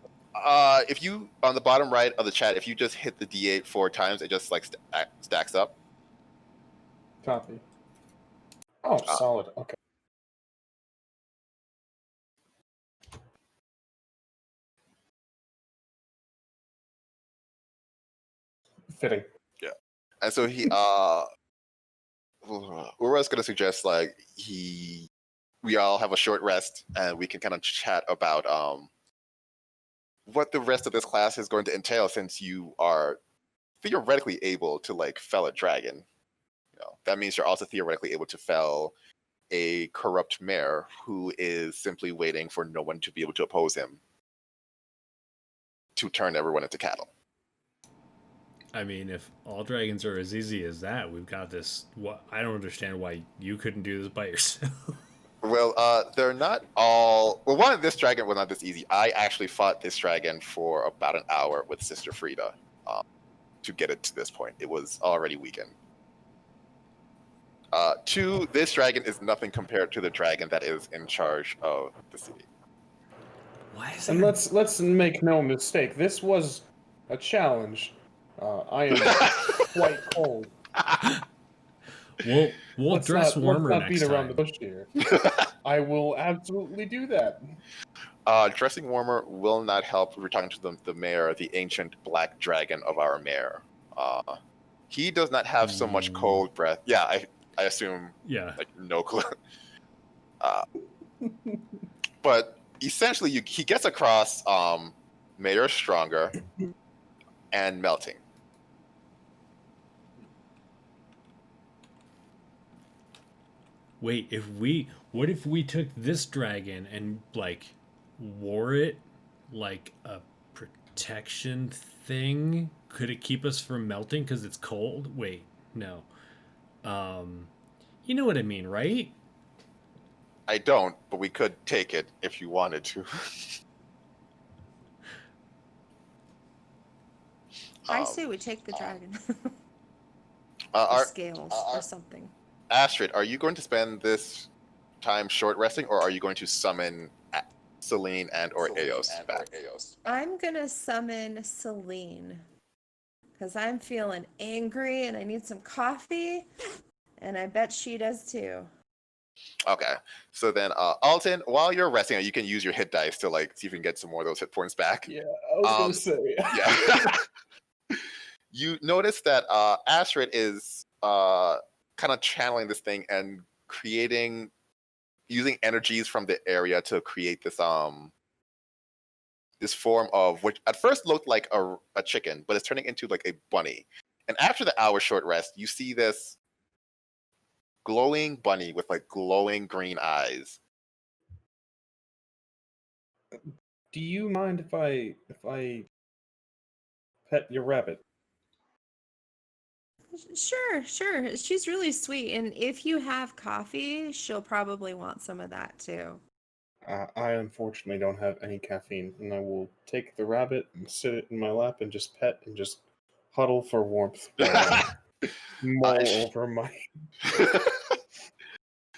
If you on the bottom right of the chat, if you just hit the D8 4 times, it just like stacks up. Copy. Oh, solid. Okay. Fitting. Yeah, and so he Ura's gonna suggest like we all have a short rest and we can kind of chat about what the rest of this class is going to entail, since you are theoretically able to like fell a dragon. You know, that means you're also theoretically able to fell a corrupt mayor who is simply waiting for no one to be able to oppose him to turn everyone into cattle. I mean, if all dragons are as easy as that, we've got this. What I don't understand why you couldn't do this by yourself. Well, they're not all. Well, one, this dragon was not this easy. I actually fought this dragon for about an hour with Sister Frida to get it to this point. It was already weakened. Two, this dragon is nothing compared to the dragon that is in charge of the city. Why is And that? let's make no mistake. This was a challenge. I am quite cold. We'll dress warmer let's not next beat around the time. bush here. I will absolutely do that. Dressing warmer will not help. We're talking to the mayor, the ancient black dragon of our mayor. He does not have so much cold breath. Yeah, I assume. Yeah. Like no clue. But essentially, he gets across Mayor Stronger and Melting. Wait, what if we took this dragon and like wore it like a protection thing? Could it keep us from melting because it's cold? Wait, no. You know what I mean, right? I don't, but we could take it if you wanted to. I say we take the dragon. Our, Scales or something. Astrid, are you going to spend this time short resting, or are you going to summon Celine and or Eos back? I'm gonna summon Celine because I'm feeling angry and I need some coffee, and I bet she does too. Okay, so then Alton, while you're resting, you can use your hit dice to like see if you can get some more of those hit points back. Yeah, I was gonna say. Yeah. You notice that Astrid is kind of channeling this thing and using energies from the area to create this this form of which at first looked like a chicken, but it's turning into like a bunny. And after the hour short rest, you see this glowing bunny with like glowing green eyes. Do you mind if I pet your rabbit? Sure. She's really sweet, and if you have coffee, she'll probably want some of that too. I unfortunately don't have any caffeine, and I will take the rabbit and sit it in my lap and just pet and just huddle for warmth while I mull over my.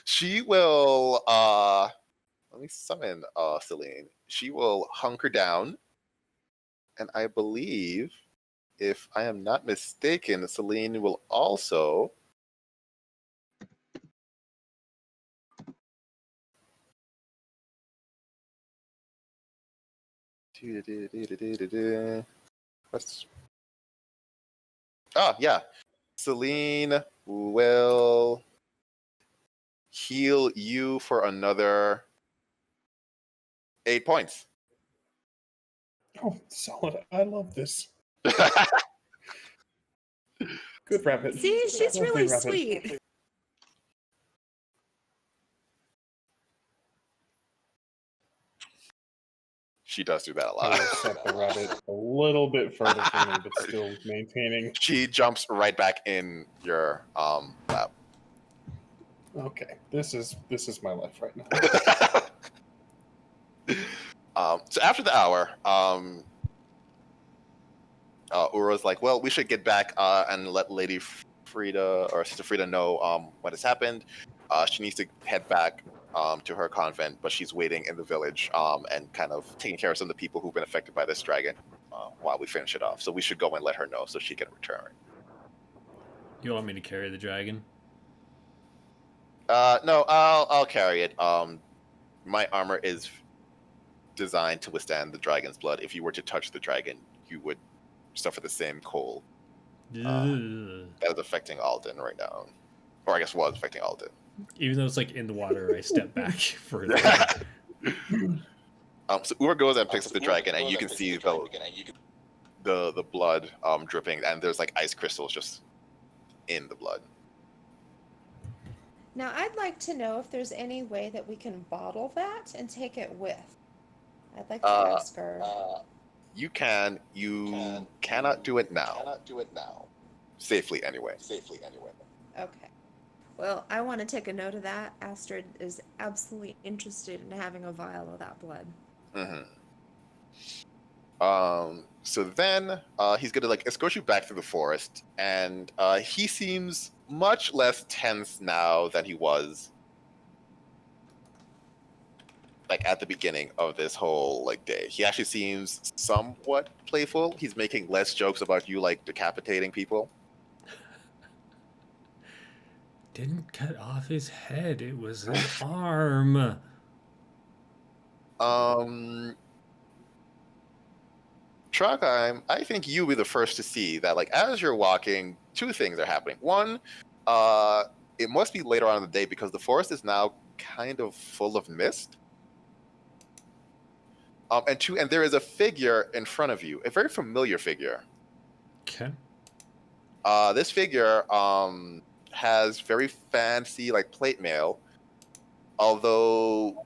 She will let me summon Celine. She will hunker down, and I believe, if I am not mistaken, Celine will also yeah. Celine will heal you for another 8 points. Oh, solid! I love this. Good rabbit. See, she's Lovely really rabbit. sweet. She does do that a I lot. will set the rabbit a little bit further from me, but still maintaining. She jumps right back in your lap. Okay, this is my life right now. So after the hour, Uro's like, well, we should get back and let Lady Frida or Sister Frida know what has happened. She needs to head back to her convent, but she's waiting in the village and kind of taking care of some of the people who've been affected by this dragon while we finish it off. So we should go and let her know so she can return. You want me to carry the dragon? No, I'll carry it. My armor is designed to withstand the dragon's blood. If you were to touch the dragon, you would suffer the same cold that is affecting Alden right now, or I guess was affecting Alden. Even though it's like in the water, I step back further. So Ur goes and picks up the dragon, and you can see the blood dripping, and there's like ice crystals just in the blood. Now, I'd like to know if there's any way that we can bottle that and take it with. I'd like to ask her. You can. You cannot do it now. Safely, anyway. Okay. Well, I want to take a note of that. Astrid is absolutely interested in having a vial of that blood. So then he's gonna like escort you back through the forest, and he seems much less tense now than he was like at the beginning of this whole like day. He actually seems somewhat playful. He's making less jokes about you like decapitating people. Didn't cut off his head. It was an arm. Trogheim, I think you'll be the first to see that, like, as you're walking, two things are happening. One, it must be later on in the day because the forest is now kind of full of mist. And two, and there is a figure in front of you, a very familiar figure. Okay. This figure has very fancy, like, plate mail, although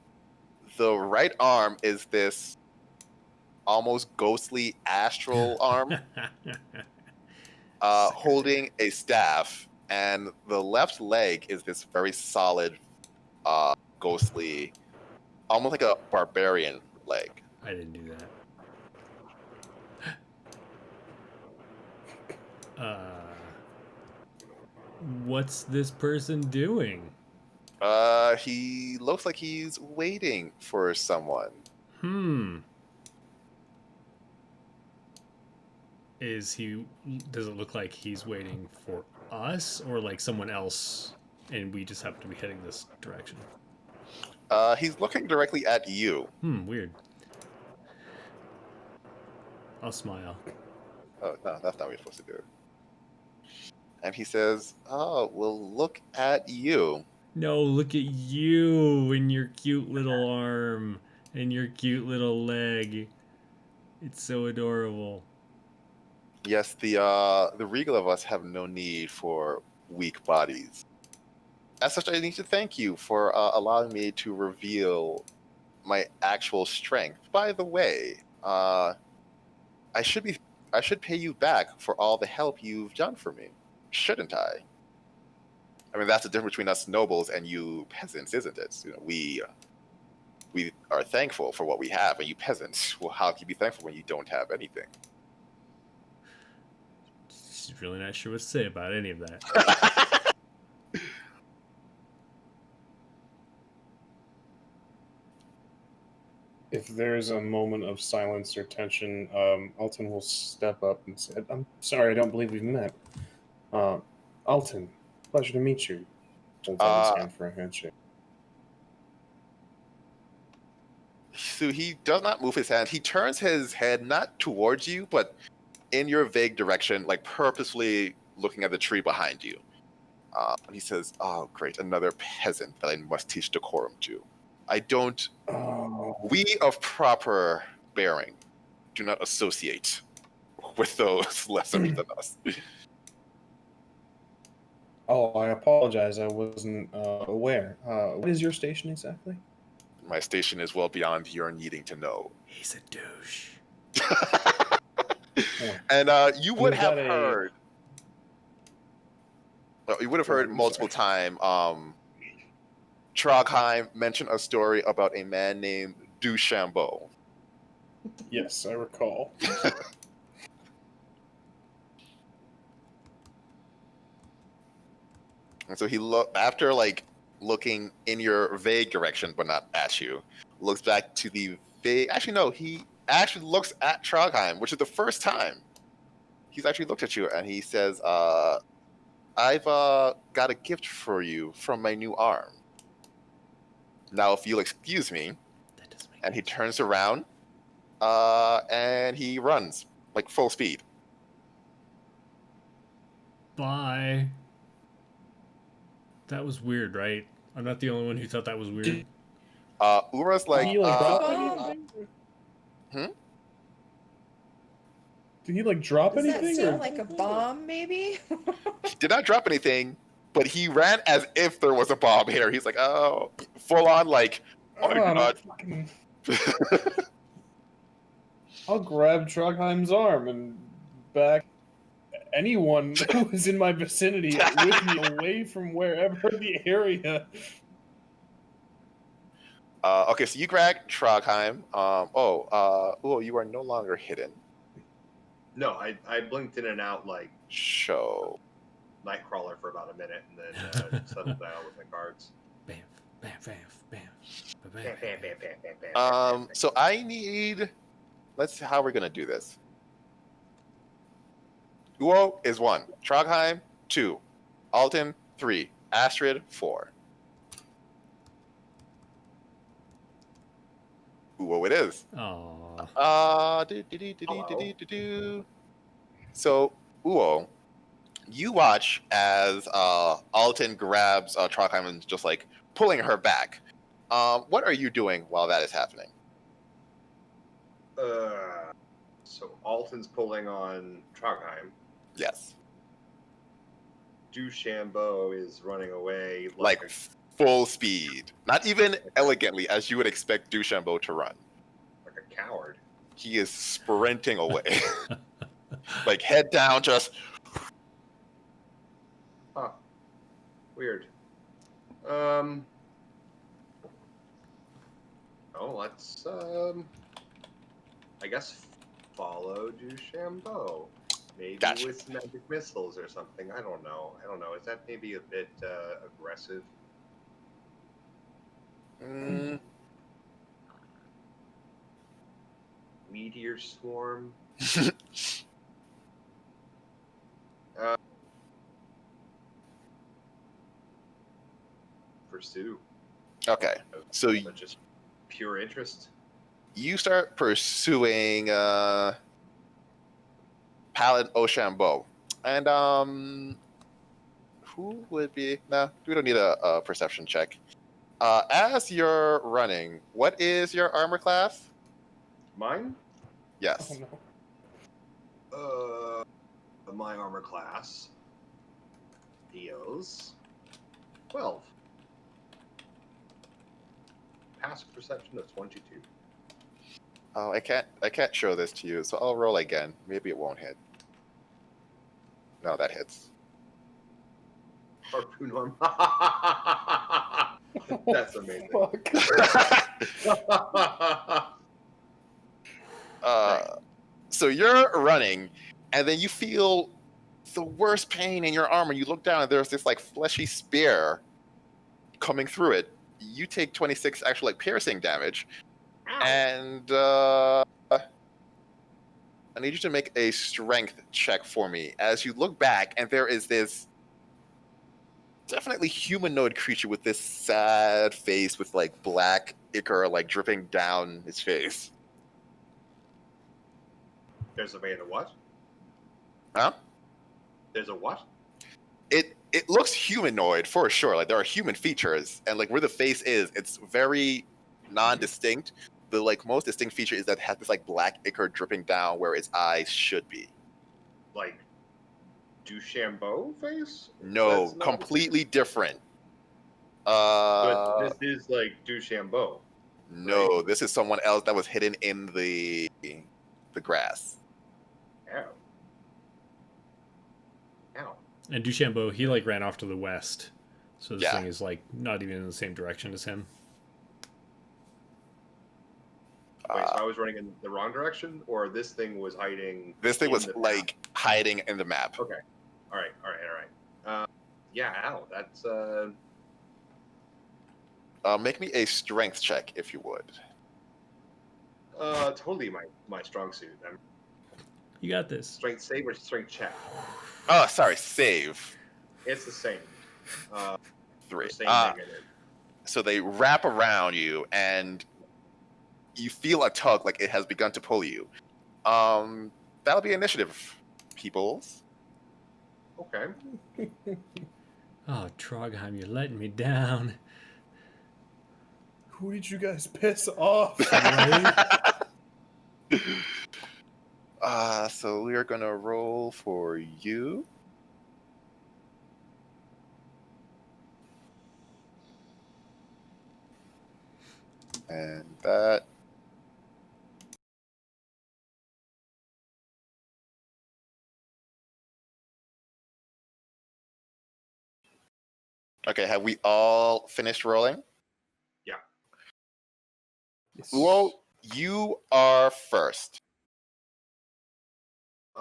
the right arm is this almost ghostly astral arm holding a staff, and the left leg is this very solid ghostly, almost like a barbarian leg. I didn't do that. What's this person doing? He looks like he's waiting for someone. Does it look like he's waiting for us or like someone else and we just happen to be heading this direction? He's looking directly at you. Weird. I'll smile. Oh, no, that's not what you're supposed to do. And he says, oh, well, look at you. No, look at you and your cute little arm and your cute little leg. It's so adorable. Yes, the regal of us have no need for weak bodies. As such, I need to thank you for allowing me to reveal my actual strength. By the way, I should pay you back for all the help you've done for me, shouldn't I? I mean, that's the difference between us nobles and you peasants, isn't it? You know, we are thankful for what we have, and you peasants, well, how can you be thankful when you don't have anything? Just really not sure what to say about any of that. If there's a moment of silence or tension, Alton will step up and say, I'm sorry, I don't believe we've met. Alton, pleasure to meet you. Holds out his hand for a handshake. So he does not move his hand. He turns his head not towards you, but in your vague direction, like purposefully looking at the tree behind you. And he says, oh, great, another peasant that I must teach decorum to. I don't... We of proper bearing do not associate with those lesser than us. Oh, I apologize. I wasn't aware. What is your station exactly? My station is well beyond your needing to know. He's a douche. And you would Was have that heard... You would have heard multiple times Trogheim mention a story about a man named Duchambeau. Yes, I recall. And so he after looking in your vague direction, but not at you, looks back to the vague. Actually, no, he actually looks at Trogheim, which is the first time he's actually looked at you, and he says, "I've got a gift for you from my new arm. Now, if you'll excuse me," and he turns around, and he runs like full speed. Bye. That was weird, right? I'm not the only one who thought that was weird. Ura's Did like, he drop anything? Did he drop Does that anything? sound like a bomb, maybe? he did not drop anything, but he ran as if there was a bomb here. He's like, oh, full on oh my god. I'll grab Trogheim's arm and back anyone who is in my vicinity with me away from wherever the area. Okay, so you grab Trogheim. You are no longer hidden. No, I blinked in and out like Show. Nightcrawler for about a minute, and then settled down with my cards. Bam, bam, bam, bam, bam, Bam, bam, bam, bam, bam, bam, bam, bam. So I need. Let's see how we're gonna do this. Uo is 1. Trogheim 2. Alton 3. Astrid 4. Uo it is. Aww. So Uo, you watch as Alton grabs Trogheim and just pulling her back. What are you doing while that is happening? So Alton's pulling on Trogheim. Yes. Duchambeau is running away Full speed. Not even elegantly as you would expect Duchambeau to run. like a coward. He is sprinting away. Head down, just. Huh. Weird. Let's I guess follow Duchambeau. Maybe Gotcha. with some magic missiles or something. I don't know. Is that maybe a bit aggressive? Meteor swarm. Pursue. Okay. So Just pure interest. you start pursuing Paladin Ochambeau. And who would be? No, we don't need a perception check. As you're running, what is your armor class? Mine? Yes. Oh, no. My armor class deals 12. Passive perception of 22. Oh, I can't show this to you, so I'll roll again. Maybe it won't hit. No, that hits. Harpoon arm. That's amazing. So you're running, and then you feel the worst pain in your arm, and you look down, and there's this fleshy spear coming through it. You take 26 actual piercing damage. Ow. And I need you to make a strength check for me as you look back, and there is this definitely humanoid creature with this sad face with black ichor dripping down his face. There's a man. What? Huh? There's a what? It looks humanoid for sure. There are human features, and where the face is, it's very non-distinct. The most distinct feature is that it has this black ichor dripping down where its eyes should be. Like Duchambeau face? No, That's not- completely different. But this is Duchambeau. No, this is someone else that was hidden in the grass. Ow. Ow. And Duchambeau, he ran off to the west. So this Yeah. thing is not even in the same direction as him. Wait, so I was running in the wrong direction, or this thing was hiding? This thing in was the map? hiding in the map. Okay. All right. Yeah, ow, that's Make me a strength check if you would. totally my strong suit. You got this. Strength save or strength check? Oh, sorry, save. It's the same. 3. Or same negative. So they wrap around you, and you feel a tug, like it has begun to pull you. That'll be initiative, peoples. Okay. Oh, Trogheim, you're letting me down. Who did you guys piss off? So we are gonna roll for you. And that. Okay, have we all finished rolling? Yeah. Yes. Well, you are first.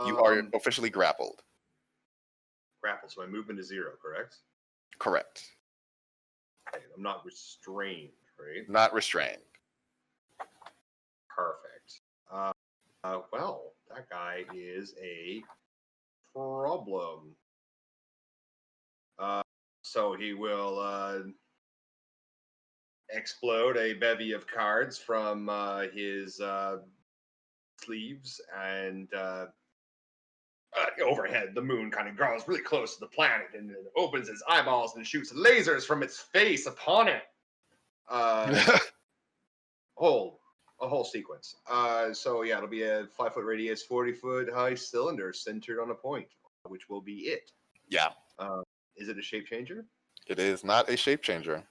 You are officially grappled. Grapple, so my movement is 0, correct? Correct. Okay, I'm not restrained, right? Not restrained. Perfect. Well, that guy is a problem. So he will explode a bevy of cards from his sleeves, and overhead, the moon kind of grows really close to the planet and then opens its eyeballs and shoots lasers from its face upon it. A whole sequence. So yeah, it'll be a 5-foot radius, 40-foot high cylinder centered on a point, which will be it. Yeah. Is it a shape changer? It is not a shape changer.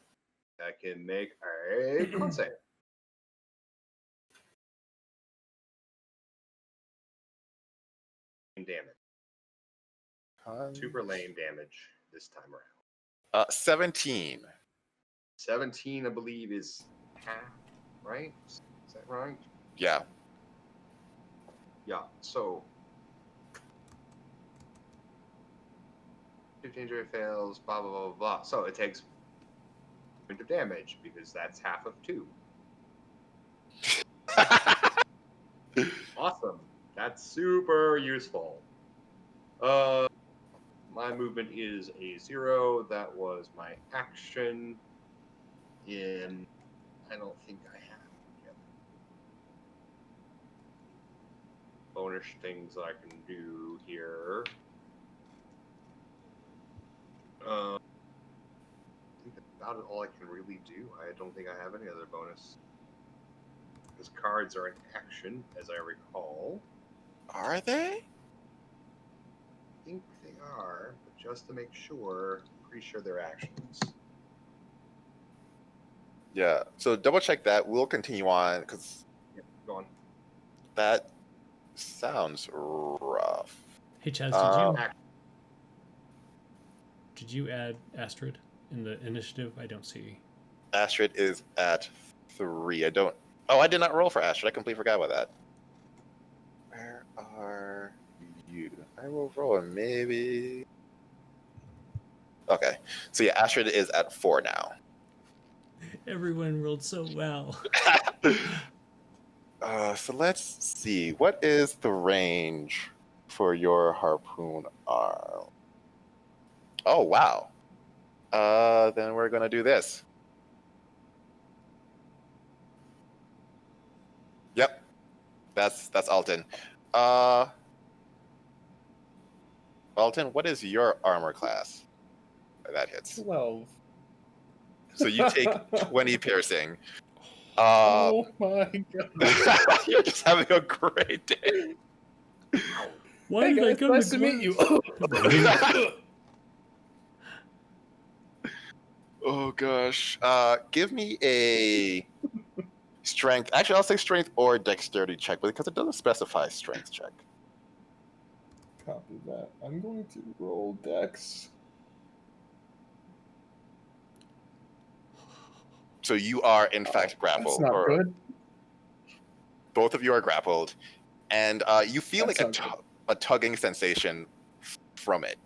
I can make a con save. Damage. Super lame damage this time around. 17. 17, I believe, is half, right? Is that right? Yeah. Yeah, so shape changer fails, blah blah blah blah. So it takes a point of damage because that's half of 2. Awesome. That's super useful. My movement is a 0. That was my action. I don't think I have yet. Bonus things I can do here. I think that's about all I can really do. I don't think I have any other bonus. Because cards are an action, as I recall. Are they? I think they are, but just to make sure, I'm pretty sure they're actions. Yeah. So double check that. We'll continue on because Yeah, go on. that sounds rough. Hey, Chaz, did you add Astrid in the initiative? I don't see. Astrid is at 3. I don't. Oh, I did not roll for Astrid. I completely forgot about that. Where are you? I will roll and maybe. Okay. So yeah, Astrid is at 4 now. Everyone rolled so well. So let's see. What is the range for your harpoon arm? Oh, wow. Then we're going to do this. Yep. That's Alton. Alton, what is your armor class? That hits. 12. So you take 20 piercing. Oh my god. You're just having a great day. Why Hey did I guys, come nice to to meet class? you. Oh gosh. Give me a strength. Actually, I'll say strength or dexterity check, because it doesn't specify strength check. Copy that. I'm going to roll dex. So you are in fact grappled. That's not good. Both of you are grappled, and you feel That's like a tugging sensation from it.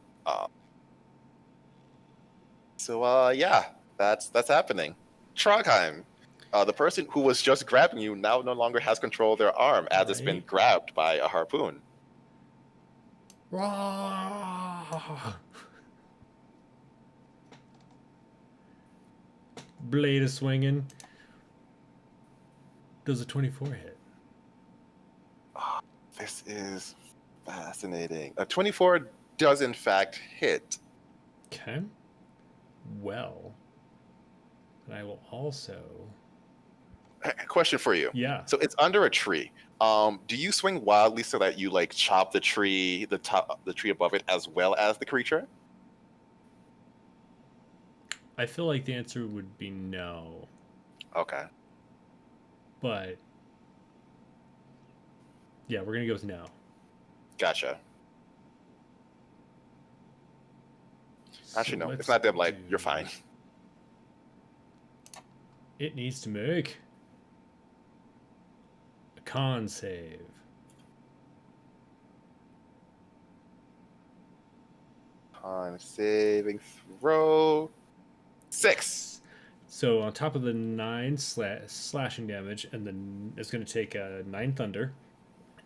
So yeah, that's happening. Trondheim, the person who was just grabbing you now no longer has control of their arm as it's been Right. grabbed by a harpoon. Rah! Blade is swinging. Does a 24 hit? This is fascinating. A 24 does in fact hit. Okay. Well, and I will also. Question for you. Yeah. So it's under a tree. Do you swing wildly so that you like chop the tree, the tree above it, as well as the creature? I feel like the answer would be no, Okay. but yeah, we're gonna go with no. Gotcha. Actually, So no. It's let's not dim light. do- You're fine. It needs to make a con save. Con saving throw. 6. So on top of the 9 slashing damage, and then it's going to take a 9 thunder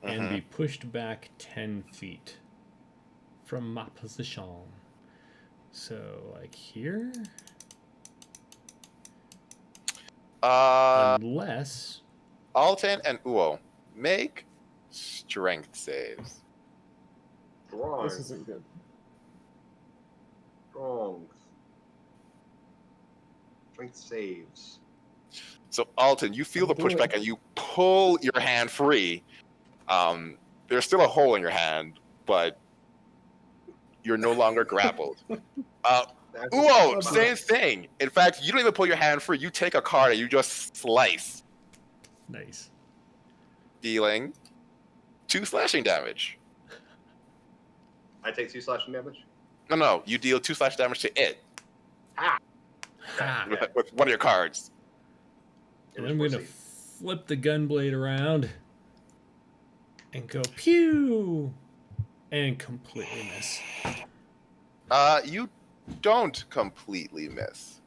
and be pushed back 10 feet from my position. So like here, unless Alton and Uo, make strength saves. Strong. This isn't good. Strong. Strength saves. So Alton, you feel the Do it. pushback and you pull your hand free. There's still a hole in your hand, but you're no longer grappled. That's Uo, just- same thing. In fact, you don't even pull your hand free. You take a card and you just slice, nice. dealing 2 slashing damage. I take 2 slashing damage. No, you deal 2 slash damage to it Ha! with one of your cards. And I'm gonna flip the gun blade around and go pew and completely miss. You don't completely miss.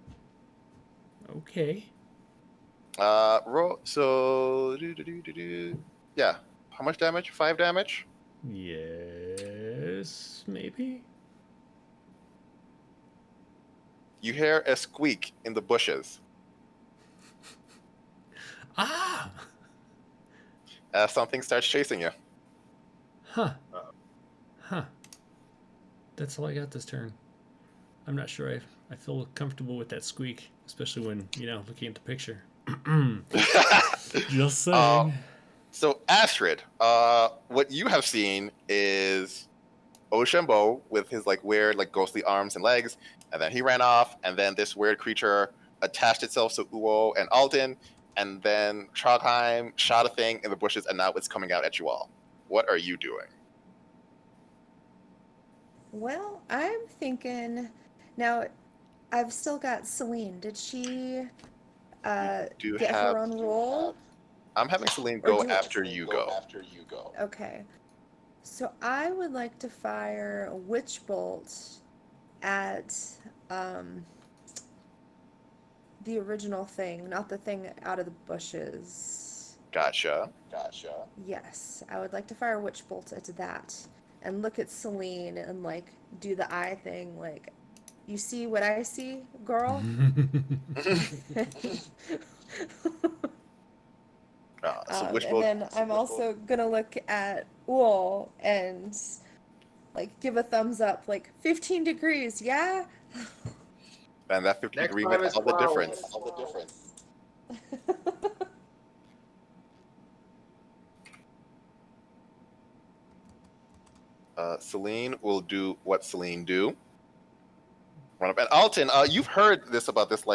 Okay. Roll. So, yeah. How much damage? 5 damage? Yes, maybe. You hear a squeak in the bushes Ah! as something starts chasing you. Huh. Uh-oh. Huh. That's all I got this turn. I'm not sure I feel comfortable with that squeak, especially when, looking at the picture. Just saying. So, Astrid, what you have seen is Oshambo with his weird ghostly arms and legs, and then he ran off, and then this weird creature attached itself to Uo and Alden, and then Trogheim shot a thing in the bushes, and now it's coming out at you all. What are you doing? Well, I'm thinking now. I've still got Celine. Did she Do get have? her own roll? I'm having Celine Or go do- after you go. Okay. So I would like to fire a witch bolt at the original thing, not the thing out of the bushes. Gotcha. Yes, I would like to fire a witch bolt at that and look at Celine and do the eye thing, you see what I see, girl? So which And bolt? then I'm also gonna look at Uol and give a thumbs up, 15 degrees, yeah? And that 50 Next degree time makes it's all the 12. difference. Celine will do what Celine do. Run up. And Alton, you've heard about this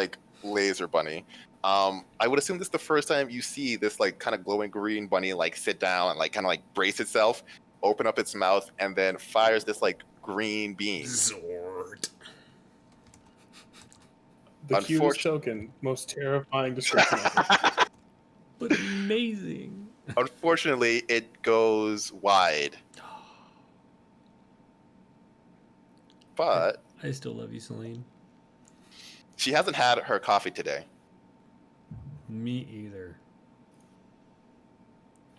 laser bunny. I would assume this is the first time you see this kind of glowing green bunny sit down and kind of brace itself, open up its mouth, and then fires this green beam. Zord. The cutest Unfortunate- token, most terrifying description ever. But amazing. Unfortunately, it goes wide. But I still love you, Celine. She hasn't had her coffee today. Me either.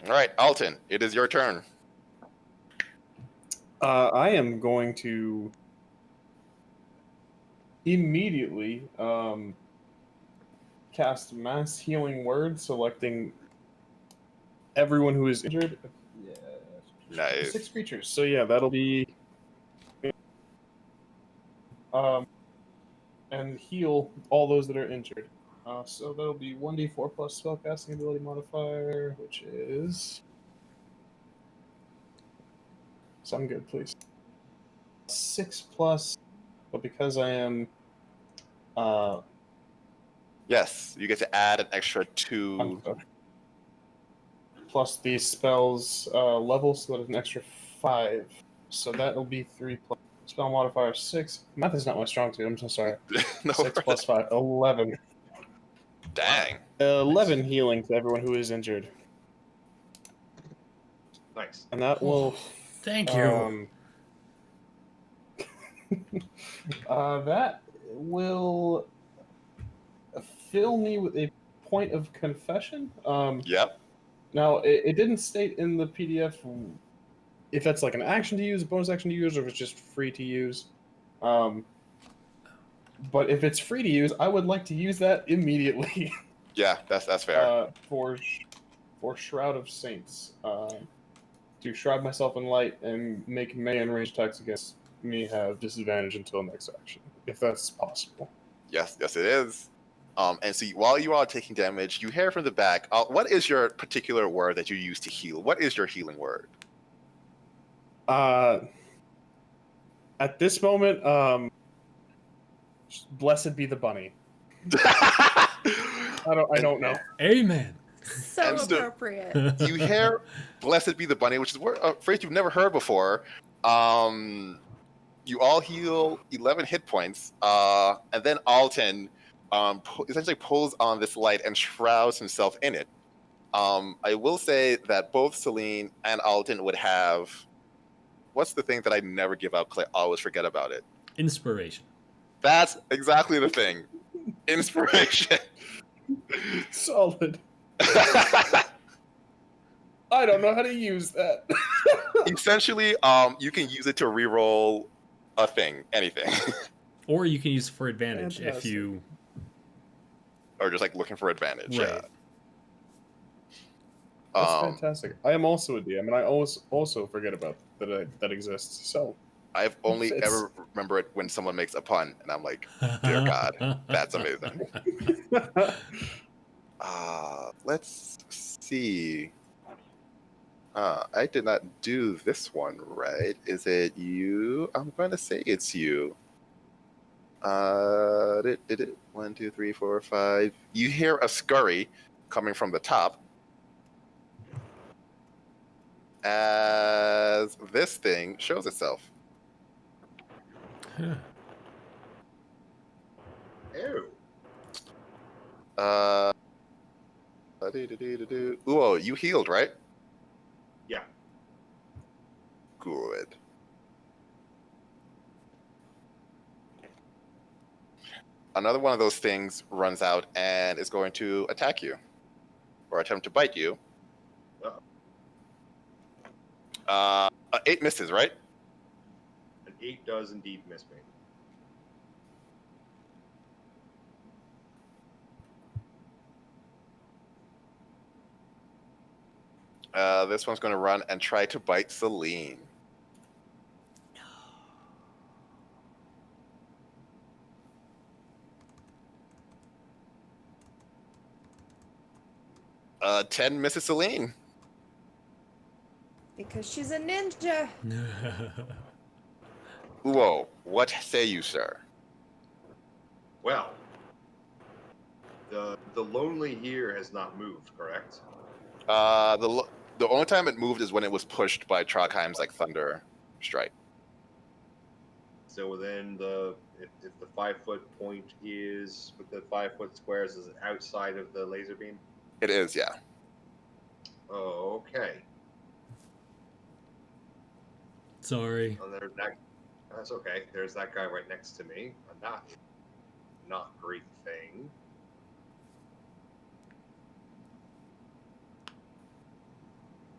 All right, Alton, it is your turn. I am going to immediately cast Mass Healing Word, selecting everyone who is injured. Yeah, Nice. 6 creatures. So yeah, that'll be and heal all those that are injured. So that'll be 1d4 plus spellcasting ability modifier, which is. So I'm good, please. 6 plus, but because I am. Yes, you get to add an extra 2. Plus the spell's level, so that is an extra 5. So that'll be 3 plus. Spell modifier 6. Math is not my strong suit, I'm so sorry. No, 6 plus 5, 11. dang. 11 healing to everyone who is injured. Nice. And that will. Thank you. That will fill me with a point of confession. Yep. Now, it didn't state in the PDF if that's like an action to use, a bonus action to use, or if it's just free to use. But if it's free to use, I would like to use that immediately. Yeah, that's fair. For Shroud of Saints. To shroud myself in light and make melee and ranged attacks against me have disadvantage until next action, if that's possible. Yes, it is. And so while you are taking damage, you hear from the back, what is your particular word that you use to heal? What is your healing word? At this moment, blessed be the bunny. I don't know. Amen. So And so- appropriate. You hear "Blessed be the bunny," which is a phrase you've never heard before. You all heal 11 hit points, and then Alton essentially pulls on this light and shrouds himself in it. I will say that both Celine and Alton would have. What's the thing that I never give out? Because I always forget about it. Inspiration. That's exactly the thing. Inspiration. Solid. I don't know how to use that. Essentially, you can use it to reroll a thing, anything, Or you can use it for advantage if Fantastic. you. or just like looking for advantage. Right. That's Yeah. fantastic. I am also a DM, and I also forget about that exists. So I've only Fits. ever remember it when someone makes a pun, and I'm like, dear God, that's amazing. Let's see. I did not do this one right. Is it you? I'm going to say it's you. 1, 2, 3, 4, 5. You hear a scurry coming from the top as this thing shows itself. Ew. Ooh, you healed, right? Yeah. Good. Another one of those things runs out and is going to attack you or attempt to bite you. Uh-oh. 8 misses, right? An 8 does indeed miss me. This one's going to run and try to bite Celine. No. 10 misses Celine. Because she's a ninja. Whoa, what say you, sir? Well, the lonely here has not moved, correct? The only time it moved is when it was pushed by Trogheim's like thunder strike. So within if the 5-foot point is with the 5-foot squares, is it outside of the laser beam? It is, yeah. Oh, okay. Sorry. Oh, that's okay. There's that guy right next to me. I'm not. not great thing.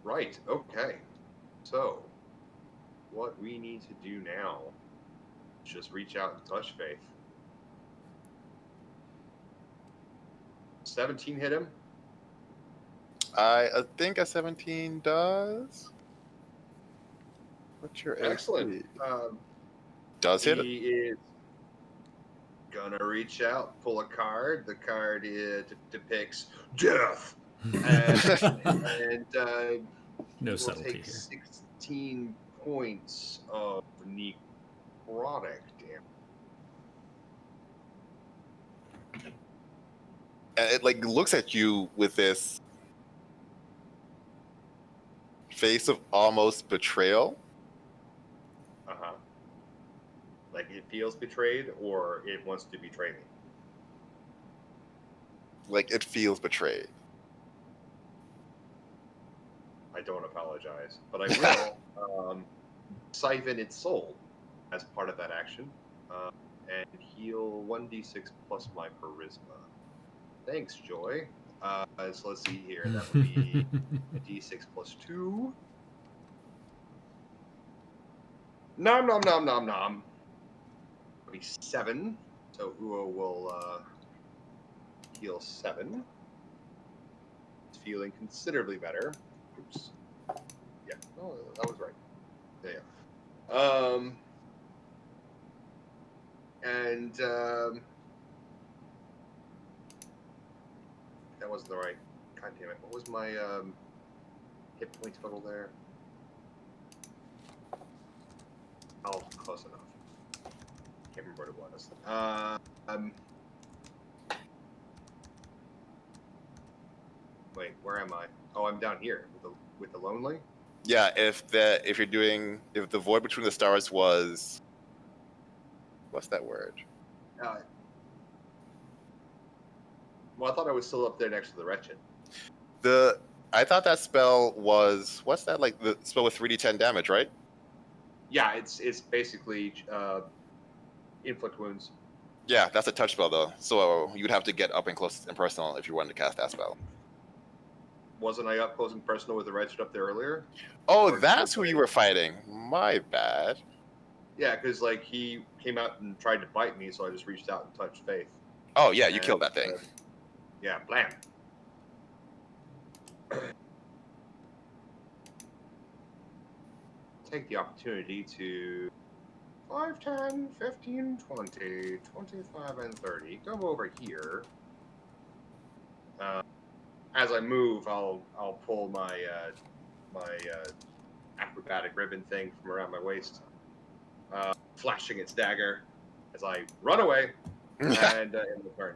Right, okay. So, what we need to do now is just reach out and touch Faith. 17 hit him? I think a 17 does. What's your Excellent. AC? Does hit? He is gonna reach out, pull a card. The card depicts death, and No will subtlety take here. 16 points of necrotic damage. And it like looks at you with this face of almost betrayal. Uh-huh. Like it feels betrayed, or it wants to betray me. Like it feels betrayed. I don't apologize, but I will siphon its soul as part of that action, and heal 1d6 plus my charisma. Thanks, Joy. So let's see here. That would be d6 plus 2. Nom nom nom nom nom. That'll be 7. So Uo will heal 7. It's feeling considerably better. Oops. Yeah, oh, that was right. Yeah. That wasn't the right. God damn it! What was my hit point total there? Oh, close enough. Can't remember what it was. Wait, where am I? Oh, I'm down here with the lonely. Yeah, if the void between the stars was, what's that word? Well, I thought I was still up there next to the wretched. I thought that spell was, what's that, like the spell with 3d10 damage, right? Yeah, it's basically inflict wounds. Yeah, that's a touch spell though. So you'd have to get up and close and personal if you wanted to cast that spell. Wasn't I up close and personal with the wretched up there earlier? Oh, Or that's who you were fighting. My bad. Yeah, because like he came out and tried to bite me, so I just reached out and touched Faith. Oh yeah, you killed that thing. Yeah, blam. Take the opportunity to 5, 10, 15, 20, 25, and 30. Go over here. As I move, I'll pull my acrobatic ribbon thing from around my waist, flashing its dagger as I run away and in the turn.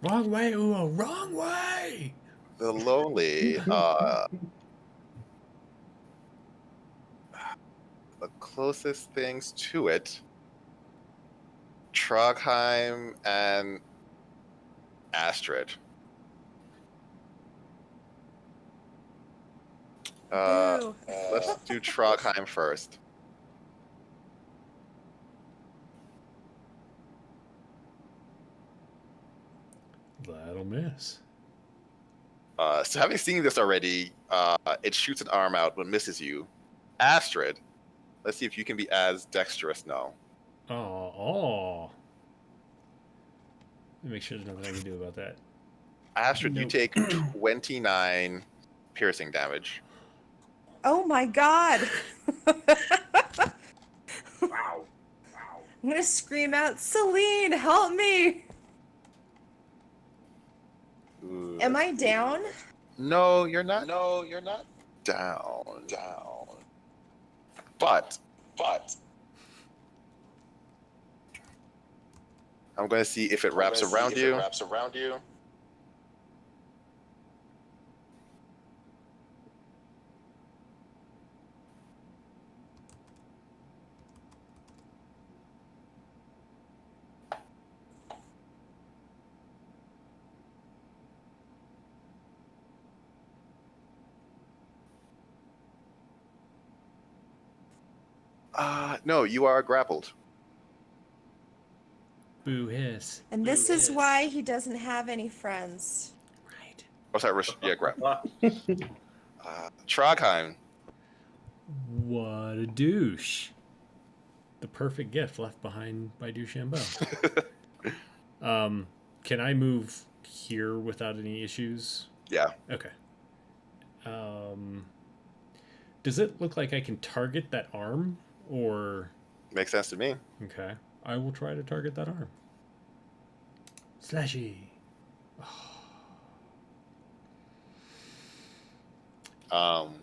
Wrong way, Uo, wrong way! The lonely, the closest things to it, Trogheim and Astrid. Boo. Let's do Trogheim first. That'll miss. So having seen this already, it shoots an arm out but misses you. Astrid, let's see if you can be as dexterous now. Oh. Let me make sure there's nothing I can do about that. Astrid, you take 29 piercing damage. Oh my god. Wow. I'm gonna scream out, Celine, help me! Ooh, Am I down? No, you're not. Down. But I'm going to see if it wraps around you. No, you are grappled. Boo hiss. And this is why he doesn't have any friends. Right. Oh, sorry, yeah, grab. Trogheim. What a douche. The perfect gift left behind by DuChambeau. Can I move here without any issues? Yeah. Okay. Does it look like I can target that arm, or... Makes sense to me. Okay. I will try to target that arm. Slashy. No.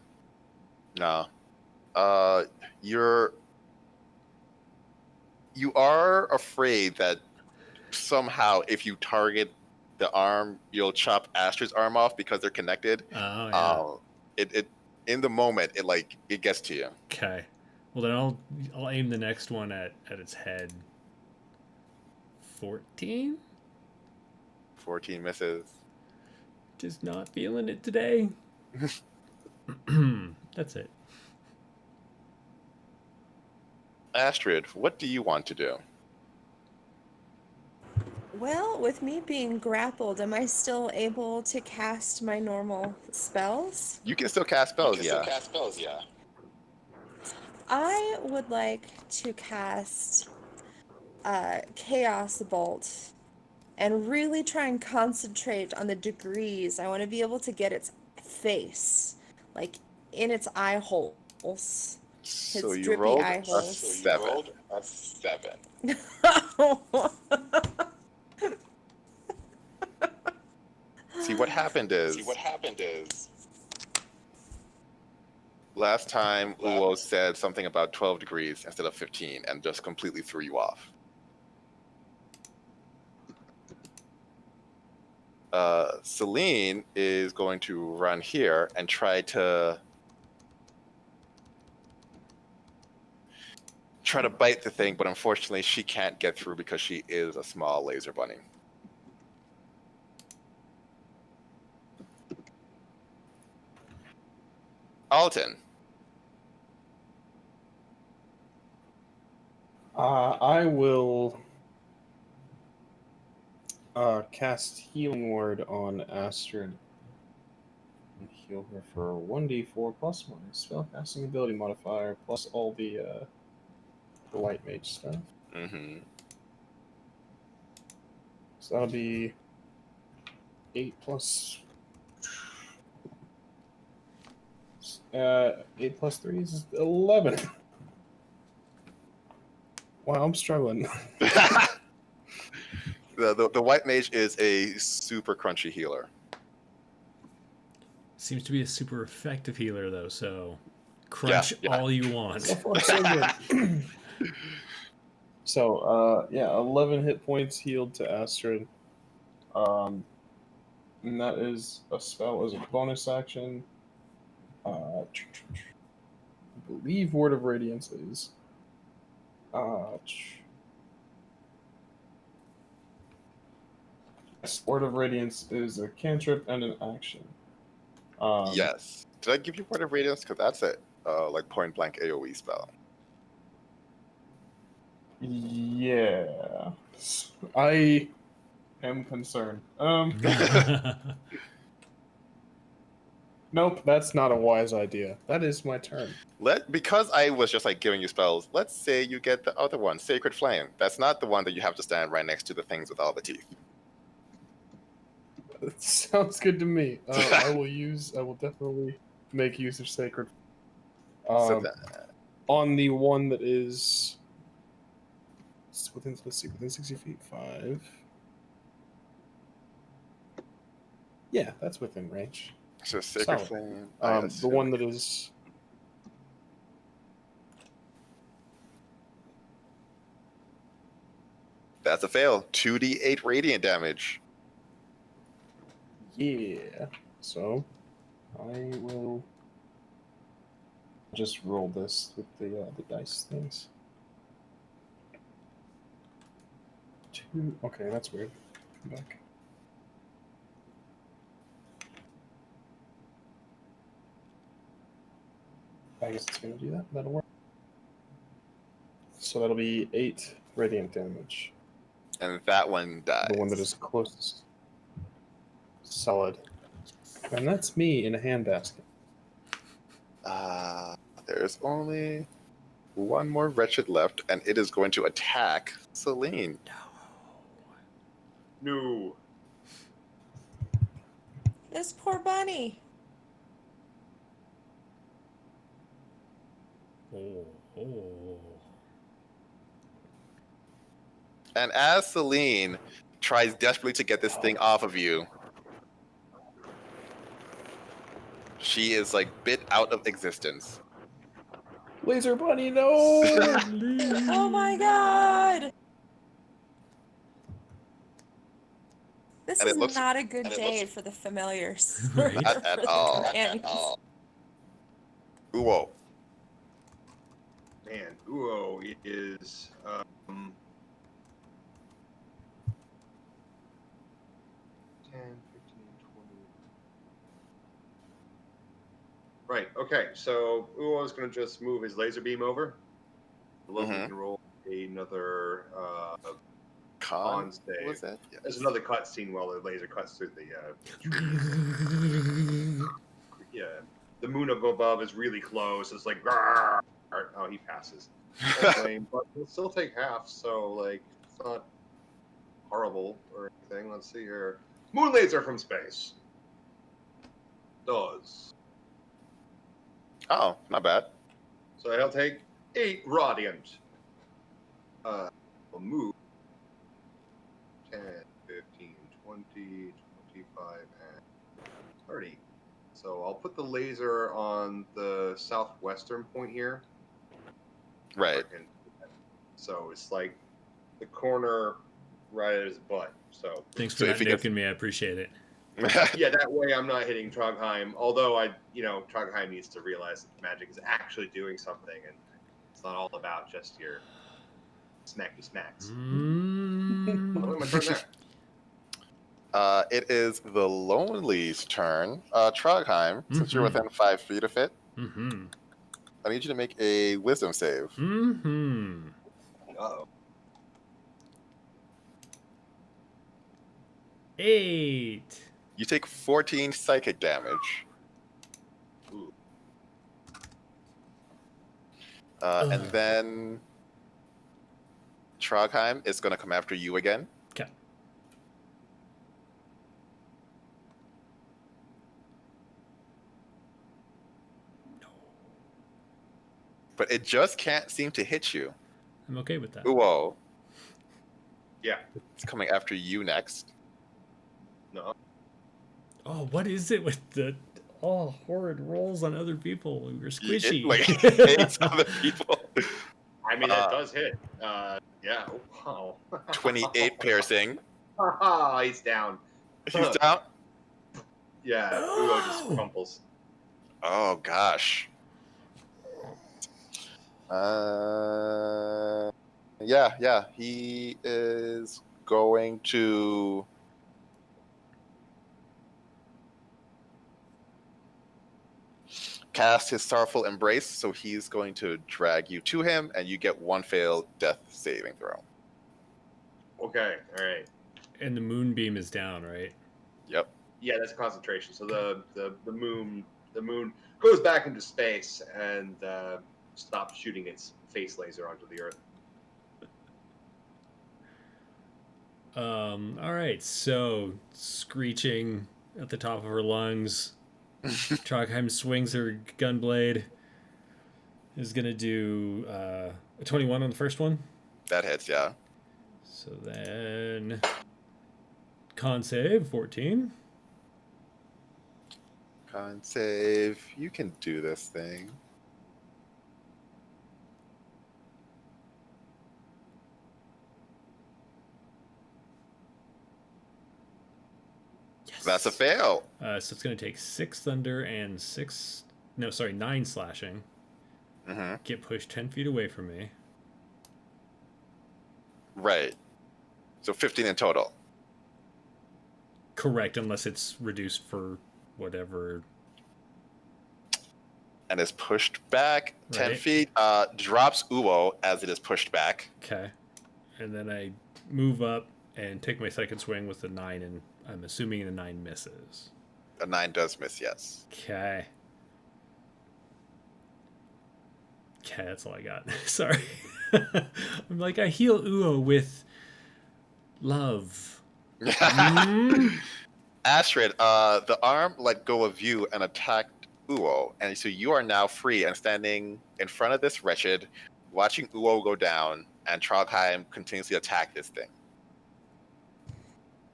You are afraid that somehow if you target the arm, you'll chop Astrid's arm off because they're connected. Oh, yeah. It in the moment it gets to you. Okay. Well, then I'll aim the next one at its head. 14? 14 misses. Just not feeling it today. That's it. Astrid, what do you want to do? Well, with me being grappled, am I still able to cast my normal spells? You can still cast spells, yeah. I would like to cast Chaos Bolt and really try and concentrate on the degrees. I want to be able to get its face, like in its eye holes. So His you drippy rolled eye a holes. 7. See, what happened is last time Uo said something about 12 degrees instead of 15 and just completely threw you off. Celine is going to run here and try to bite the thing, but unfortunately she can't get through because she is a small laser bunny. Alton. I will cast Healing Word on Astrid and heal her for 1d4 plus my spellcasting ability modifier plus all the white mage stuff. Mm-hmm. So that'll be 8 plus 3 is 11. Wow, I'm struggling. The white mage is a super crunchy healer. Seems to be a super effective healer, though, so crunch all you want. So far, so good. So, 11 hit points healed to Astrid. And that is a spell as a bonus action. I believe Word of Radiance is. Word of Radiance is a cantrip and an action. Yes. Did I give you Word of Radiance? Because that's it. Like point blank AoE spell. Yeah. I am concerned. Nope, that's not a wise idea. That is my turn. Because I was just like giving you spells, let's say you get the other one, Sacred Flame. That's not the one that you have to stand right next to the things with all the teeth. That sounds good to me. I will definitely make use of Sacred. On the one that is within 60 feet, 5. Yeah, that's within range. So Sacred Flame. The one that is. That's a fail. 2d8 radiant damage. Yeah. So, I will just roll this with the dice things. 2. Okay, that's weird. Come back. I guess it's gonna do that. That'll work. So that'll be 8 radiant damage. And that one dies. The one that is closest. Solid. And that's me in a handbasket. There's only one more wretched left, and it is going to attack Celine. No. This poor bunny. Oh. And as Celine tries desperately to get this thing off of you, she is like bit out of existence. Laser bunny, no! Oh my god! This And is it looks- not a good day for the familiars. Right. Not at For the all. companions. Whoa. Man, Uo is 10, 15, 20. Right, okay, so Uo is going to just move his laser beam over. Loki can roll another Con con save. was that? Yes. There's another cutscene while the laser cuts through the yeah. The moon up above is really close. It's like, "Grrr." Oh, he passes. Anyway, but he'll still take half, so like it's not horrible or anything. Let's see here. Moon laser from space. Does. Oh, not bad. So he'll take 8 radiant. We'll move 10, 15, 20, 25, and 30. So I'll put the laser on the southwestern point here. Right. So it's like the corner right at his butt. So Thanks So for if that he gets- nuking me. I appreciate it. yeah, that way I'm not hitting Trogheim. Although Trogheim needs to realize that magic is actually doing something, and it's not all about just your smacky smacks. Mm. What am I turn there? It is the Lonely's turn. Trogheim, since you're Mhm. within 5 feet of it, Mm-hmm. I need you to make a wisdom save. Mm-hmm. Uh-oh. 8. You take 14 psychic damage. Ooh. And then Trogheim is going to come after you again. Okay. But it just can't seem to hit you. I'm okay with that. Whoa. Yeah. It's coming after you next. No. Oh, what is it with the horrid rolls on other people? We're squishy. It, like, hates other people. I mean, that does hit. Yeah. Oh, wow. 28 piercing. He's down. He's down. Yeah. Uo just crumples. Oh, gosh. Yeah. He is going to... cast his Sorrowful Embrace, so he's going to drag you to him, and you get 1 failed death saving throw. Okay. All right. And the moonbeam is down, right? Yep. Yeah, that's concentration. So the moon goes back into space and stops shooting its face laser onto the Earth. All right, so screeching at the top of her lungs, Trogheim swings her gunblade. Is gonna do a 21 on the first one. That hits, yeah. So then, con save 14. Con save. You can do this thing. Yes. That's a fail. So it's gonna take 6 thunder and 9 slashing. Mm-hmm. Get pushed 10 feet away from me. Right. So 15 in total. Correct, unless it's reduced for whatever. And is pushed back 10 Right. feet. Drops Uo as it is pushed back. Okay. And then I move up and take my second swing with the 9, and I'm assuming the 9 misses. A 9 does miss, yes. Okay. Okay, that's all I got. Sorry. I'm like, I heal Uo with love. Astrid, the arm let go of you and attacked Uo, and so you are now free and standing in front of this wretched, watching Uo go down, and Trogheim continuously attack this thing.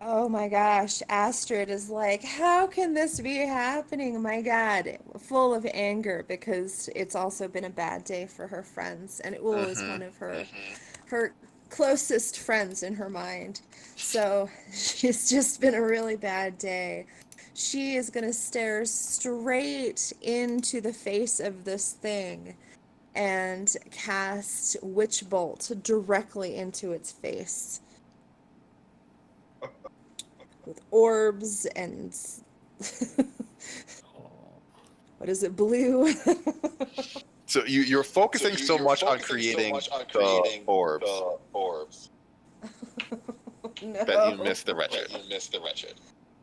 Oh my gosh, Astrid is like, how can this be happening? My God, full of anger because it's also been a bad day for her friends, and Uo is one of her closest friends in her mind. So she's just been a really bad day. She is gonna stare straight into the face of this thing and cast Witch Bolt directly into its face. With orbs and what is it, blue? So you're focusing so much on creating the orbs No. that you miss the wretched.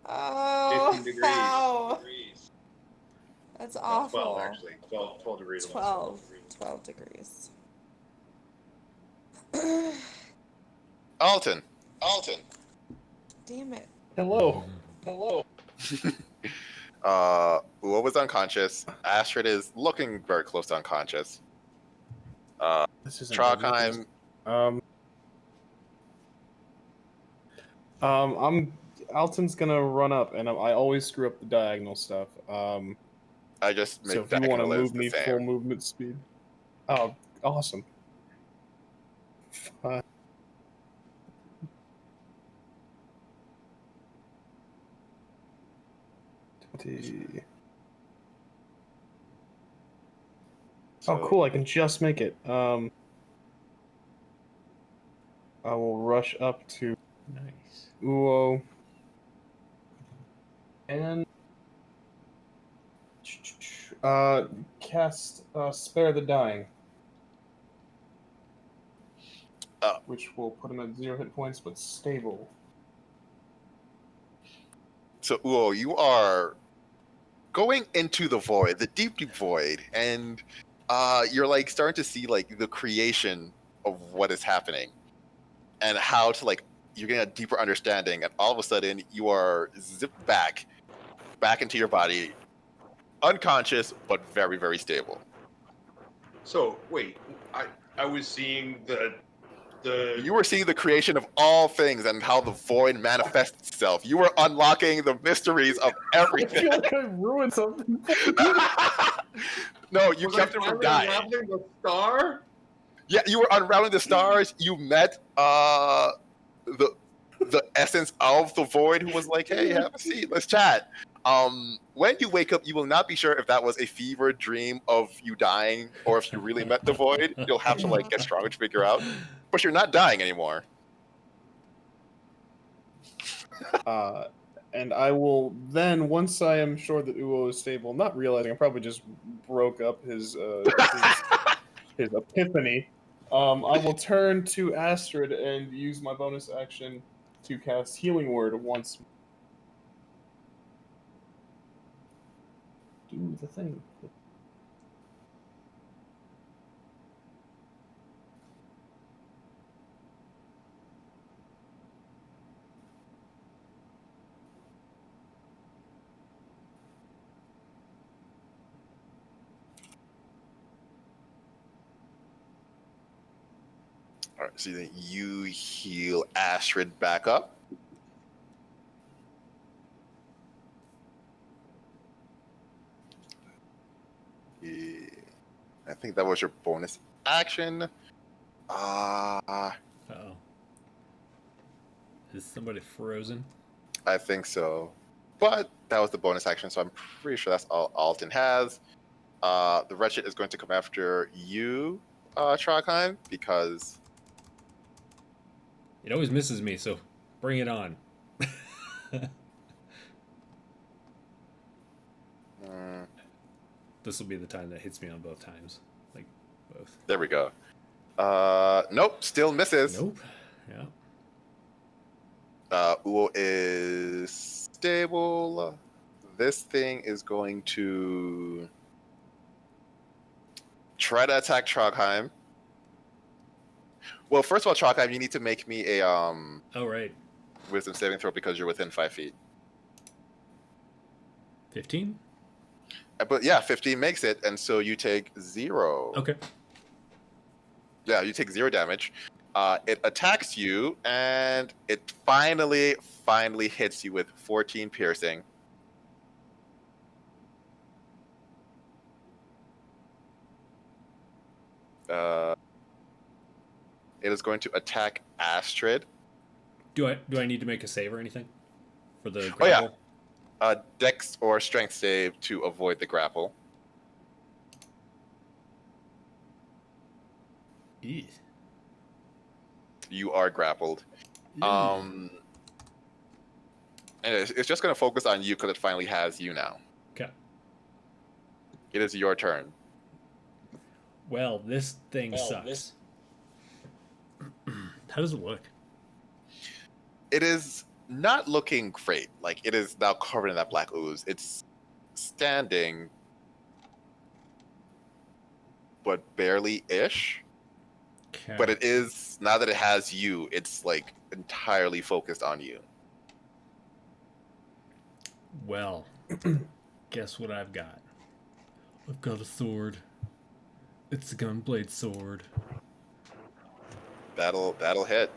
Oh, 15 degrees. ow. That's Well, awful. 12 actually. 12 degrees. 12 degrees. Alton. Damn it. Hello. Uo was unconscious. Astrid is looking very close to unconscious. This isn't Trogheim, Alton's gonna run up, and I always screw up the diagonal stuff. I just made So if you want to diagonal is move the me same. full movement speed, oh, awesome. Fine. So, Oh, cool! I can just make it. I will rush up to Nice. Uo and cast Spare the Dying, which will put him at 0 hit points, but stable. So Uo, you are going into the void, the deep, deep void, and you're like starting to see like the creation of what is happening and how to like you're getting a deeper understanding, and all of a sudden you are zipped back into your body, unconscious but very, very stable. So wait, I was seeing the You were seeing the creation of all things and how the void manifests itself. You were unlocking the mysteries of I everything. feel like I ruined something. No, you was kept I it from finally dying. unraveling the star? Yeah, you were unraveling the stars. You met the essence of the void, who was like, "Hey, have a seat, let's chat." When you wake up, you will not be sure if that was a fever dream of you dying or if you really met the void. You'll have to like get stronger to figure out. But you're not dying anymore. And I will then, once I am sure that Uo is stable, not realizing I probably just broke up his epiphany, I will turn to Astrid and use my bonus action to cast Healing Word once. Do the thing. All right, so then you heal Astrid back up. Yeah. I think that was your bonus action. Uh-oh. Is somebody frozen? I think so. But that was the bonus action, so I'm pretty sure that's all Alton has. The Wretched is going to come after you, Trogheim, because... It always misses me, so bring it on. This will be the time that hits me on both times. Like, both. There we go. Nope, still misses. Nope. Yeah. Uo is stable. This thing is going to try to attack Trogheim. Well, first of all, Trogheim, you need to make me a Oh, right. wisdom saving throw because you're within 5 feet. 15? But yeah, 15 makes it, and so you take 0. Okay. Yeah, you take 0 damage. It attacks you, and it finally hits you with 14 piercing. It is going to attack Astrid. Do I need to make a save or anything for the Oh, yeah. grapple? Dex or strength save to avoid the grapple. Eesh. You are grappled. Eesh. And it's just going to focus on you because it finally has you now. Okay. It is your turn. Well, this thing sucks. How does it look? It is not looking great. Like, it is now covered in that black ooze. It's standing, but barely-ish. Okay. But it is, now that it has you, it's like entirely focused on you. Well, guess what I've got? I've got a sword. It's a gunblade sword. That'll hit.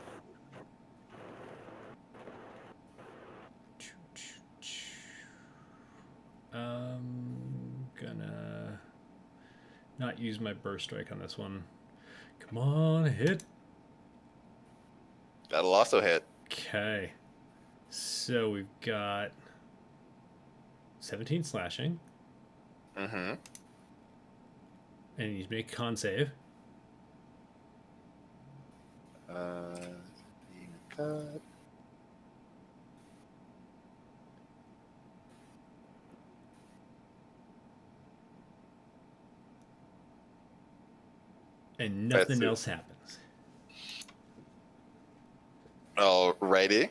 Gonna not use my burst strike on this one. Come on, hit. That'll also hit. Okay. So we've got 17 slashing. Mm-hmm. And you make a con save. That. And nothing else happens. Alrighty.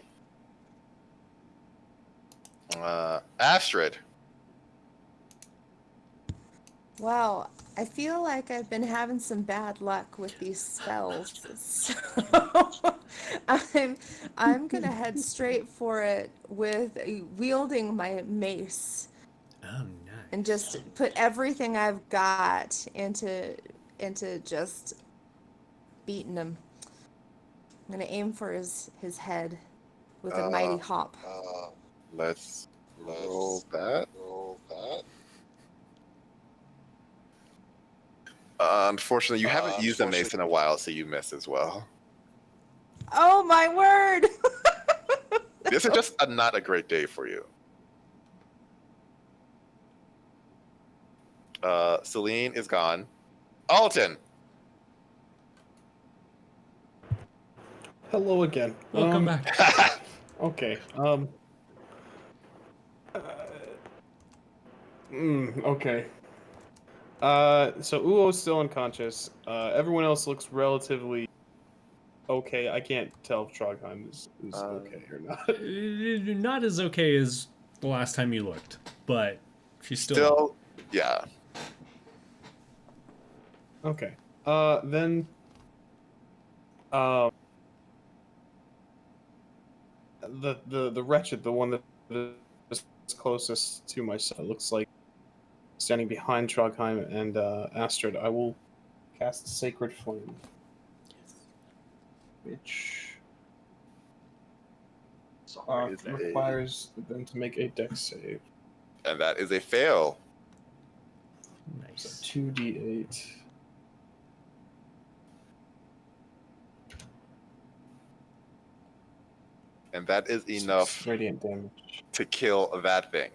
Astrid. Wow, I feel like I've been having some bad luck with these spells. So I'm gonna head straight for it with wielding my mace Oh, nice. and just put everything I've got into just beating him. I'm gonna aim for his head with a mighty hop. Let's roll that. Unfortunately, you haven't used a mace in a while, so you miss as well. Oh my word! This is just not a great day for you. Celine is gone. Alton. Hello again. Welcome back. Okay. Okay. So Uo's still unconscious. Everyone else looks relatively okay. I can't tell if Trogheim is okay or not. Not as okay as the last time you looked, but she's Still, yeah. Okay. Then. The wretched, the one that is closest to myself, looks like standing behind Trogheim and Astrid. I will cast Sacred Flame, which requires them to make a Dex save. And that is a fail. Nice. So 2d8. And that is enough radiant damage to kill that thing.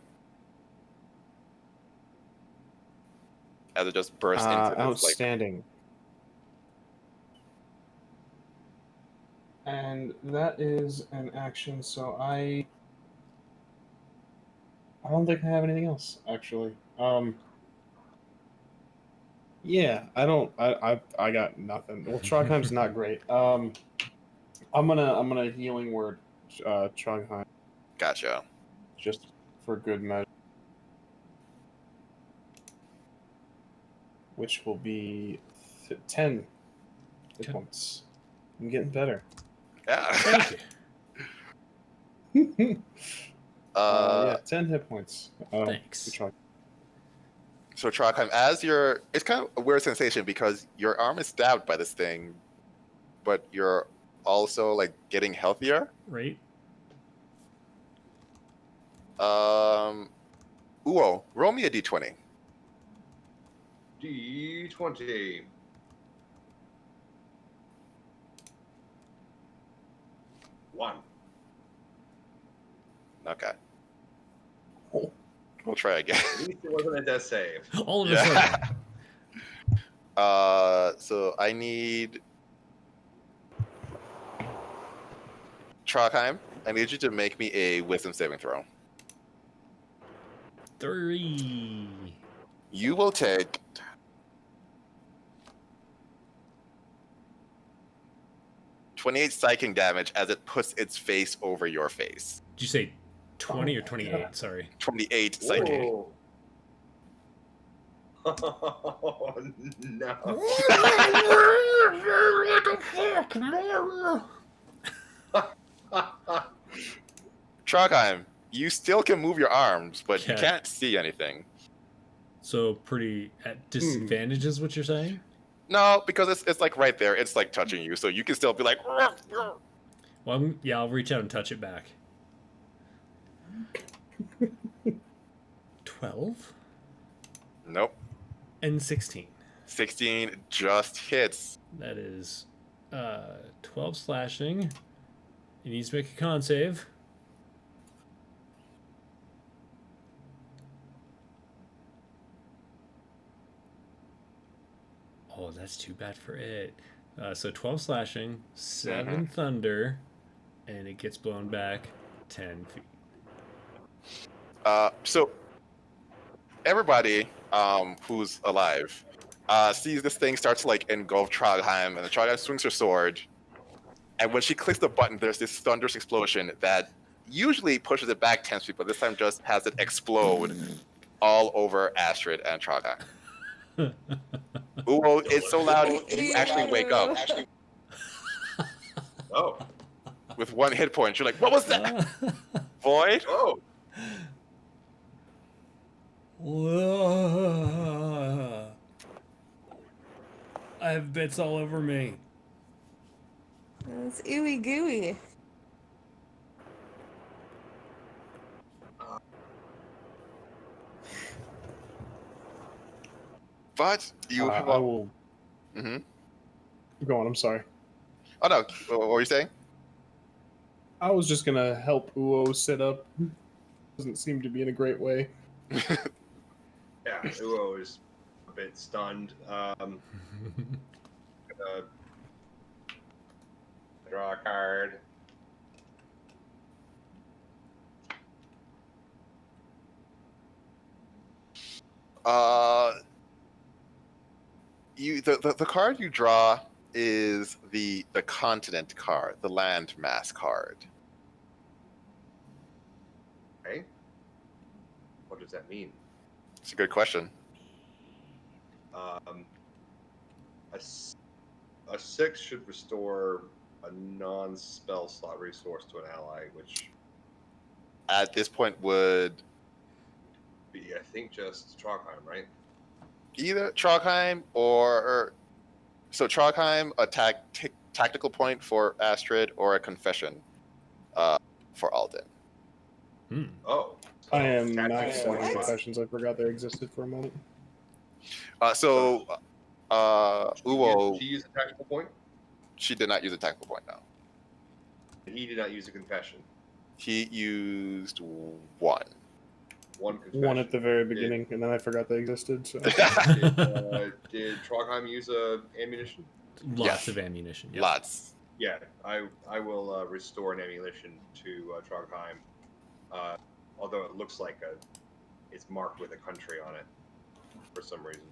As it just bursts into this, outstanding. And that is an action, so I don't think I have anything else, actually. Yeah, I got nothing. Well, Trogheim's not great. I'm gonna healing word Trondheim, Gotcha. just for good measure. Which will be 10 hit Okay. points. I'm getting better. Yeah. Thank you. Yeah, 10 hit points. Thanks. So Trondheim, it's kind of a weird sensation because your arm is stabbed by this thing, but you're also like getting healthier. Right? Uo, roll me a d20. D20. One. Okay. Oh. We'll try again. At least it wasn't a death save. All of a sudden. So I need Trondheim. I need you to make me a wisdom saving throw. 3. You will take 28 psychic damage as it puts its face over your face. Did you say 20 or 28? Sorry. 28 psychic. Whoa. Oh, no. Trondheim, you still can move your arms, but you Okay. can't see anything. So pretty at disadvantage is what you're saying? No, because it's like right there. It's like touching you, so you can still be like. Well, I'll reach out and touch it back. 12 Nope. and 16. 16 just hits. That is 12 slashing. He needs to make a con save. Oh, that's too bad for it. So 12 slashing, 7 thunder, and it gets blown back 10 feet. So everybody who's alive sees this thing start to like engulf Trondheim, and the Trondheim swings her sword. And when she clicks the button, there's this thunderous explosion that usually pushes it back 10 feet, but this time just has it explode all over Astrid and Trondheim. Ooh, it's so loud you actually wake up Oh. with 1 hit point. You're like, what was that? Void? Oh. Whoa. I have bits all over me. It's ooey gooey. But you have I will Mm-hmm. go on. I'm sorry. Oh no, what were you saying? I was just gonna help Uo sit up. Doesn't seem to be in a great way. Yeah, Uo is a bit stunned. Gonna draw a card. The card you draw is the continent card, the land mass card. Okay. What does that mean? It's a good question. A 6 should restore a non-spell slot resource to an ally, which At this point, would be, I think, just Trondheim, right? either Trondheim or so Trondheim a tactical point for Astrid or a confession for Alden. Oh. I am Tactical maxed out on point. confessions. I forgot they existed for a moment. Uwo, She used a tactical point? she did not use a tactical point now. He did not use a confession. He used 1. One confession. One at the very beginning, and then I forgot they existed. So Did Trondheim use ammunition? Lots Yes. of ammunition. Yep. Lots. Yeah, I will restore an ammunition to Trondheim. Although it looks like it's marked with a country on it for some reason.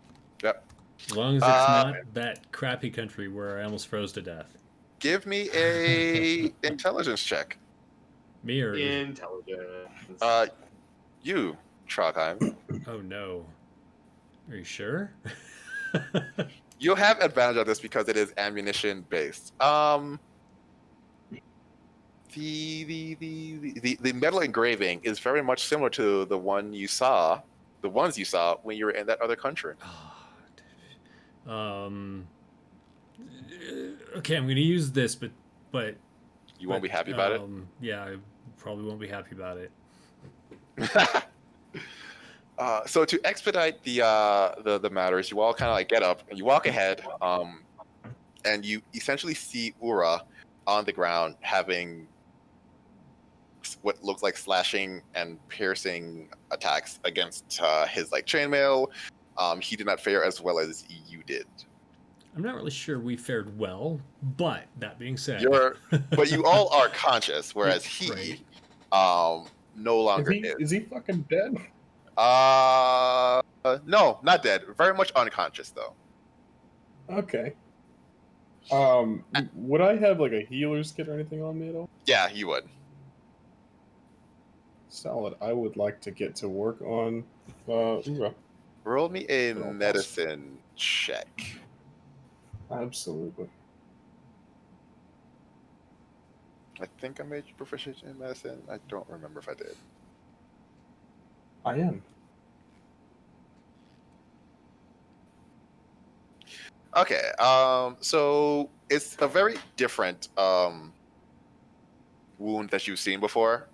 Yep. As long as it's not that crappy country where I almost froze to death. Give me a intelligence check. Me or Intelligence. You, Trogheim. oh no. Are you sure? You'll have advantage of this because it is ammunition based. The metal engraving is very much similar to the ones you saw when you were in that other country. Okay, I'm gonna use this, but You won't be happy about it. Yeah, I probably won't be happy about it. So to expedite the matters, you all kind of like get up and you walk ahead, and you essentially see Ura on the ground having what looks like slashing and piercing attacks against his like chainmail. He did not fare as well as you did. I'm not really sure we fared well, but that being said, but you all are conscious, whereas he no longer is. Is he fucking dead? No, not dead. Very much unconscious though. Okay. Would I have like a healer's kit or anything on me at all? Yeah, you would. Solid. I would like to get to work on Ura. Roll me a medicine check. Absolutely. I think I made you proficient in medicine. I don't remember if I did. I am. Okay. So it's a very different wound that you've seen before.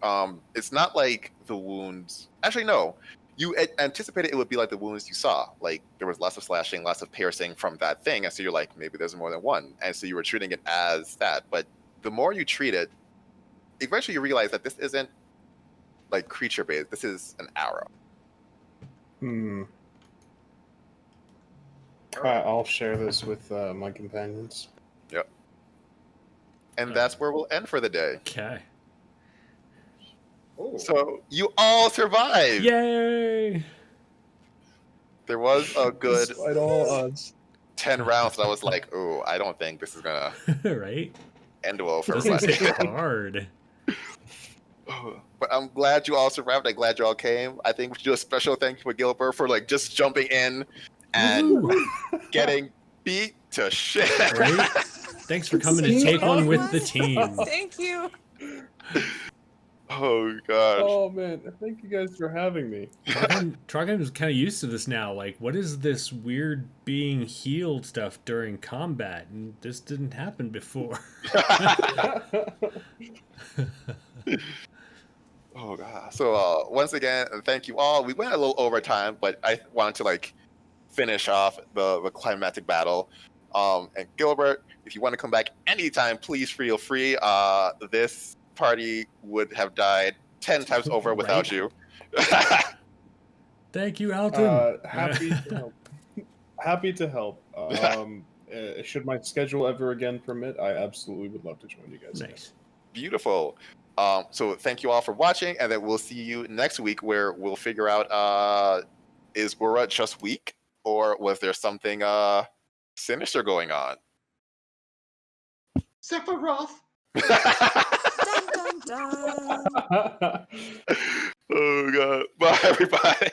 It's not like the wounds. Actually, no. You anticipated it would be like the wounds you saw. Like there was lots of slashing, lots of piercing from that thing, and so you're like, maybe there's more than one, and so you were treating it as that. But the more you treat it, eventually you realize that this isn't like creature based. This is an arrow. I'll share this with my companions. Yep. And that's where we'll end for the day. Okay. Oh. So you all survived. Yay! There was a good Despite all odds. 10 rounds, and I was like, "Oh, I don't think this is gonna Right? end well for This is everybody." hard. But I'm glad you all survived. I'm glad you all came. I think we should do a special thank you for Gilbert for like just jumping in and getting beat to shit. Right? Thanks for coming to take one with the team. Thank you. Oh gosh. Oh man, thank you guys for having me. Trogon is kind of used to this now. Like, what is this weird being healed stuff during combat? And this didn't happen before. Oh god. So once again, thank you all. We went a little over time, but I wanted to like finish off the climatic battle. And Gilbert, if you want to come back anytime, please feel free. This party would have died 10 times over without you. Thank you, Alton. Happy to help. Happy to help. Should my schedule ever again permit, I absolutely would love to join you guys. Nice. Beautiful. So thank you all for watching, and then we'll see you next week where we'll figure out is Ura just weak, or was there something sinister going on? Sephiroth! Dun, dun, dun. Oh god. Bye everybody.